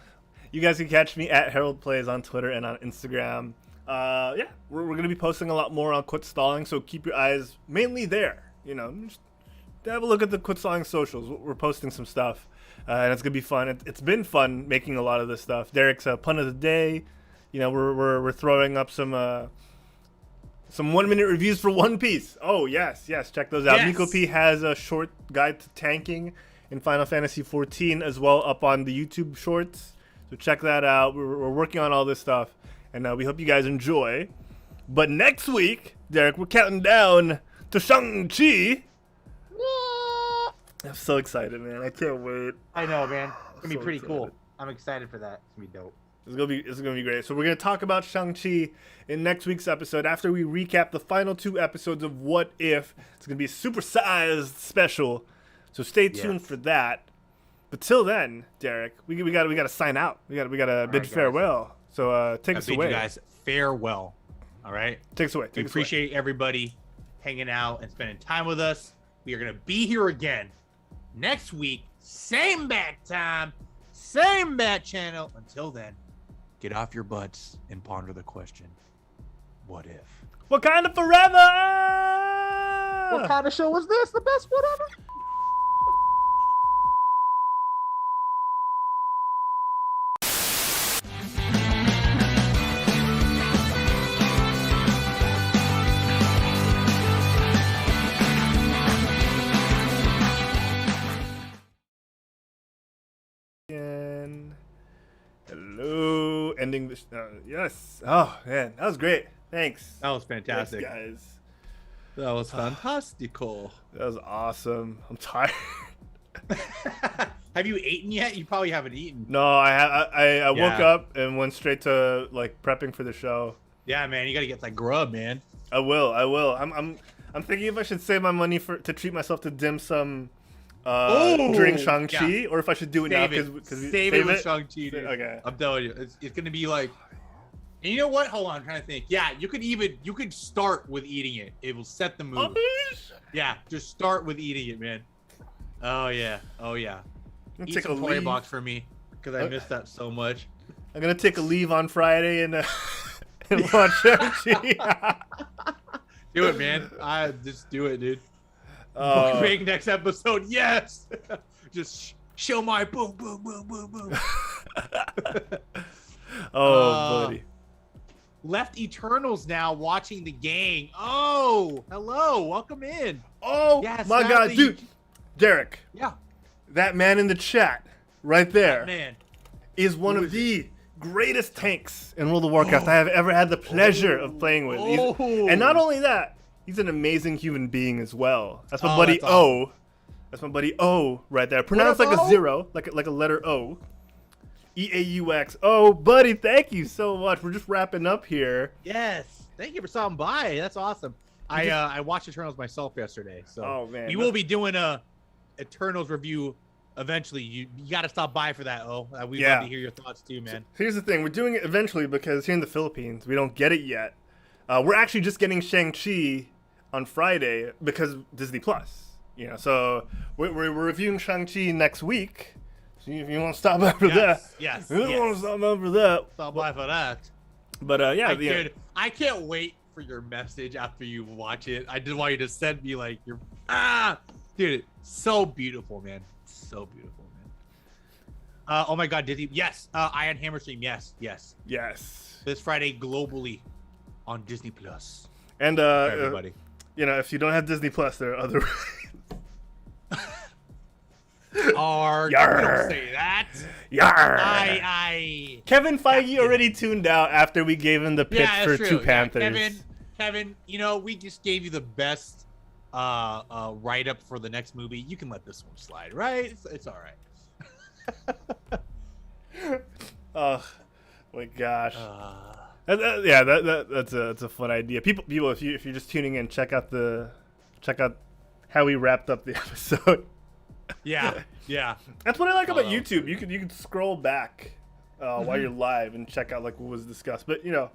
You guys can catch me at Harold Plays on Twitter and on Instagram. We're going to be posting a lot more on Quit Stalling, so keep your eyes mainly there. Just have a look at the Quit Stalling socials. We're posting some stuff, and it's going to be fun. It's been fun making a lot of this stuff. Derek's pun of the day. We're throwing up some 1-minute reviews for One Piece. Oh, yes, check those out. Yes. Miko P has a short guide to tanking in Final Fantasy XIV as well up on the YouTube shorts. So check that out. We're working on all this stuff, and we hope you guys enjoy. But next week, Derek, we're counting down to Shang-Chi. I'm so excited, man. I can't wait. I know, man. It's gonna be So pretty excited. cool. I'm excited for that. It's gonna be dope. It's gonna be great. So we're gonna talk about Shang-Chi in next week's episode after we recap the final 2 episodes of What If. It's gonna be a super-sized special. So stay tuned for that. But till then, Derek, we gotta sign out. We gotta bid farewell. So take us away. You guys farewell. All right. Take us away. We appreciate everybody hanging out and spending time with us. We are gonna be here again next week, same bat time, same bat channel. Until then, get off your butts and ponder the question: what if? What kind of forever? What kind of show was this? The best one ever? Hello, ending this. Yes. Oh man, that was great. Thanks. That was fantastic. Thanks, guys. That was fantastical. That was awesome. I'm tired. Have you eaten yet? You probably haven't eaten. No, I woke up and went straight to prepping for the show. Yeah, man, you gotta get that grub, man. I will. I'm thinking if I should save my money to treat myself to dim sum during Shang-Chi, or if I should do it now because save it with Shang-Chi, dude. Okay. I'm telling you, it's gonna be like. And you know what? Hold on, I'm trying to think. Yeah, you could start with eating it. It will set the mood. Yeah, just start with eating it, man. Oh yeah. Eat Take some a toy leave. box for me because I miss that so much. I'm gonna take a leave on Friday and watch Shang-Chi. Do it, man. I just do it, dude. Uh, Next episode, yes. Just show my boom, boom, boom, boom, boom. buddy. Left Eternals now watching the gang. Oh, hello, welcome in. Oh Yes, my God, sadly, dude, Derek, Yeah, that man in the chat right there man. is one Who of is the greatest tanks in World of Warcraft I have ever had the pleasure of playing with. And not only that, he's an amazing human being as well. That's my buddy that's awesome. O. That's my buddy O right there. Pronounced like up, a O? zero, like a letter O. EAUX. Oh, buddy, thank you so much. We're just wrapping up here. Yes, thank you for stopping by. That's awesome. I watched Eternals myself yesterday, so Oh, man. we will be doing a Eternals review eventually. You got to stop by for that. Oh, we'd Yeah. love to hear your thoughts too, man. Here's the thing. We're doing it eventually because here in the Philippines, we don't get it yet. We're actually just getting Shang-Chi on Friday because Disney Plus. You know, so we're reviewing Shang-Chi next week. So if you want to stop by for that. Yes, If you want to stop by for that. Stop by for that. But yeah, I can't wait for your message after you watch it. I just want you to send me like your dude, so beautiful, man. So beautiful, man. Oh my God, Disney. Yes. Iron Hammer stream. Yes. yes. This Friday globally on Disney Plus. And Everybody. you know, if you don't have Disney Plus, there are other. Arg, Yarr. don't say that. Yarr. I Kevin Feige already tuned out after we gave him the pitch yeah, for that's Two true. Panthers. Yeah, Kevin, you know, we just gave you the best write up for the next movie. You can let this one slide, right? It's all right. Oh my gosh. That's a fun idea. People, if you're just tuning in, check out how we wrapped up the episode. Yeah. That's what I like about Oh. YouTube. You could scroll back while you're live and check out like what was discussed. But you know,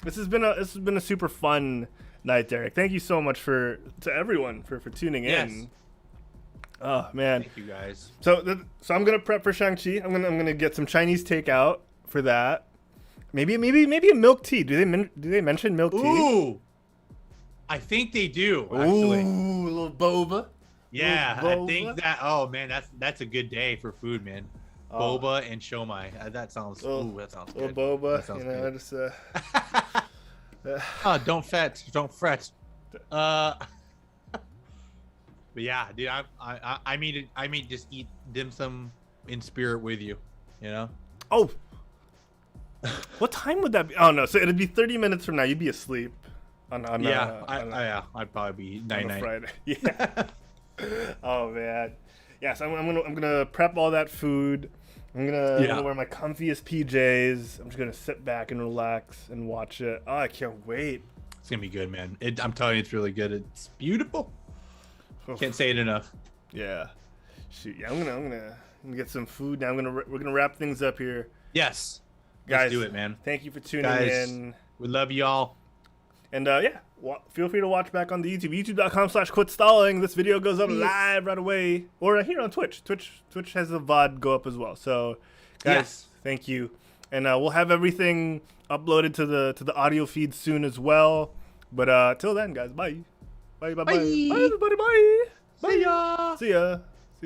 this has been a super fun night, Derek. Thank you so much to everyone for tuning Yes. in. Oh man. Thank you guys. So I'm gonna prep for Shang-Chi. I'm gonna get some Chinese takeout for that. Maybe a milk tea. Do they mention milk tea? Ooh. I think they do, actually. Ooh, a little boba. Yeah, Little I think boba. that. Oh man, that's a good day for food, man. Oh. Boba and shomai. That sounds. Ooh, that sounds Little good. boba. That sounds You know, good. just Oh, don't fret. But yeah, dude, I mean, just eat dim sum in spirit with you. You know. Oh. What time would that be? Oh no, so it'd be 30 minutes from now. You'd be asleep. On I'd probably be on night a night. Friday. Yeah. Oh man. Yes, I'm gonna prep all that food. I'm gonna wear my comfiest PJs. I'm just gonna sit back and relax and watch it. Oh, I can't wait. It's gonna be good, man. I'm telling you, it's really good. It's beautiful. Oof. Can't say it enough. Yeah. Shoot. Yeah, I'm gonna get some food now. We're gonna wrap things up here, Yes, guys. let's do it, man. Thank you for tuning Guys. in. We love y'all. And feel free to watch back on the YouTube, youtube.com/quitstalling. This video goes up Yes. live right away, or here on Twitch. Twitch has a VOD go up as well. So, guys, Yes. thank you. And we'll have everything uploaded to the audio feed soon as well. But till then, guys, bye. Bye. Bye. Bye, everybody. Bye. See ya. See ya.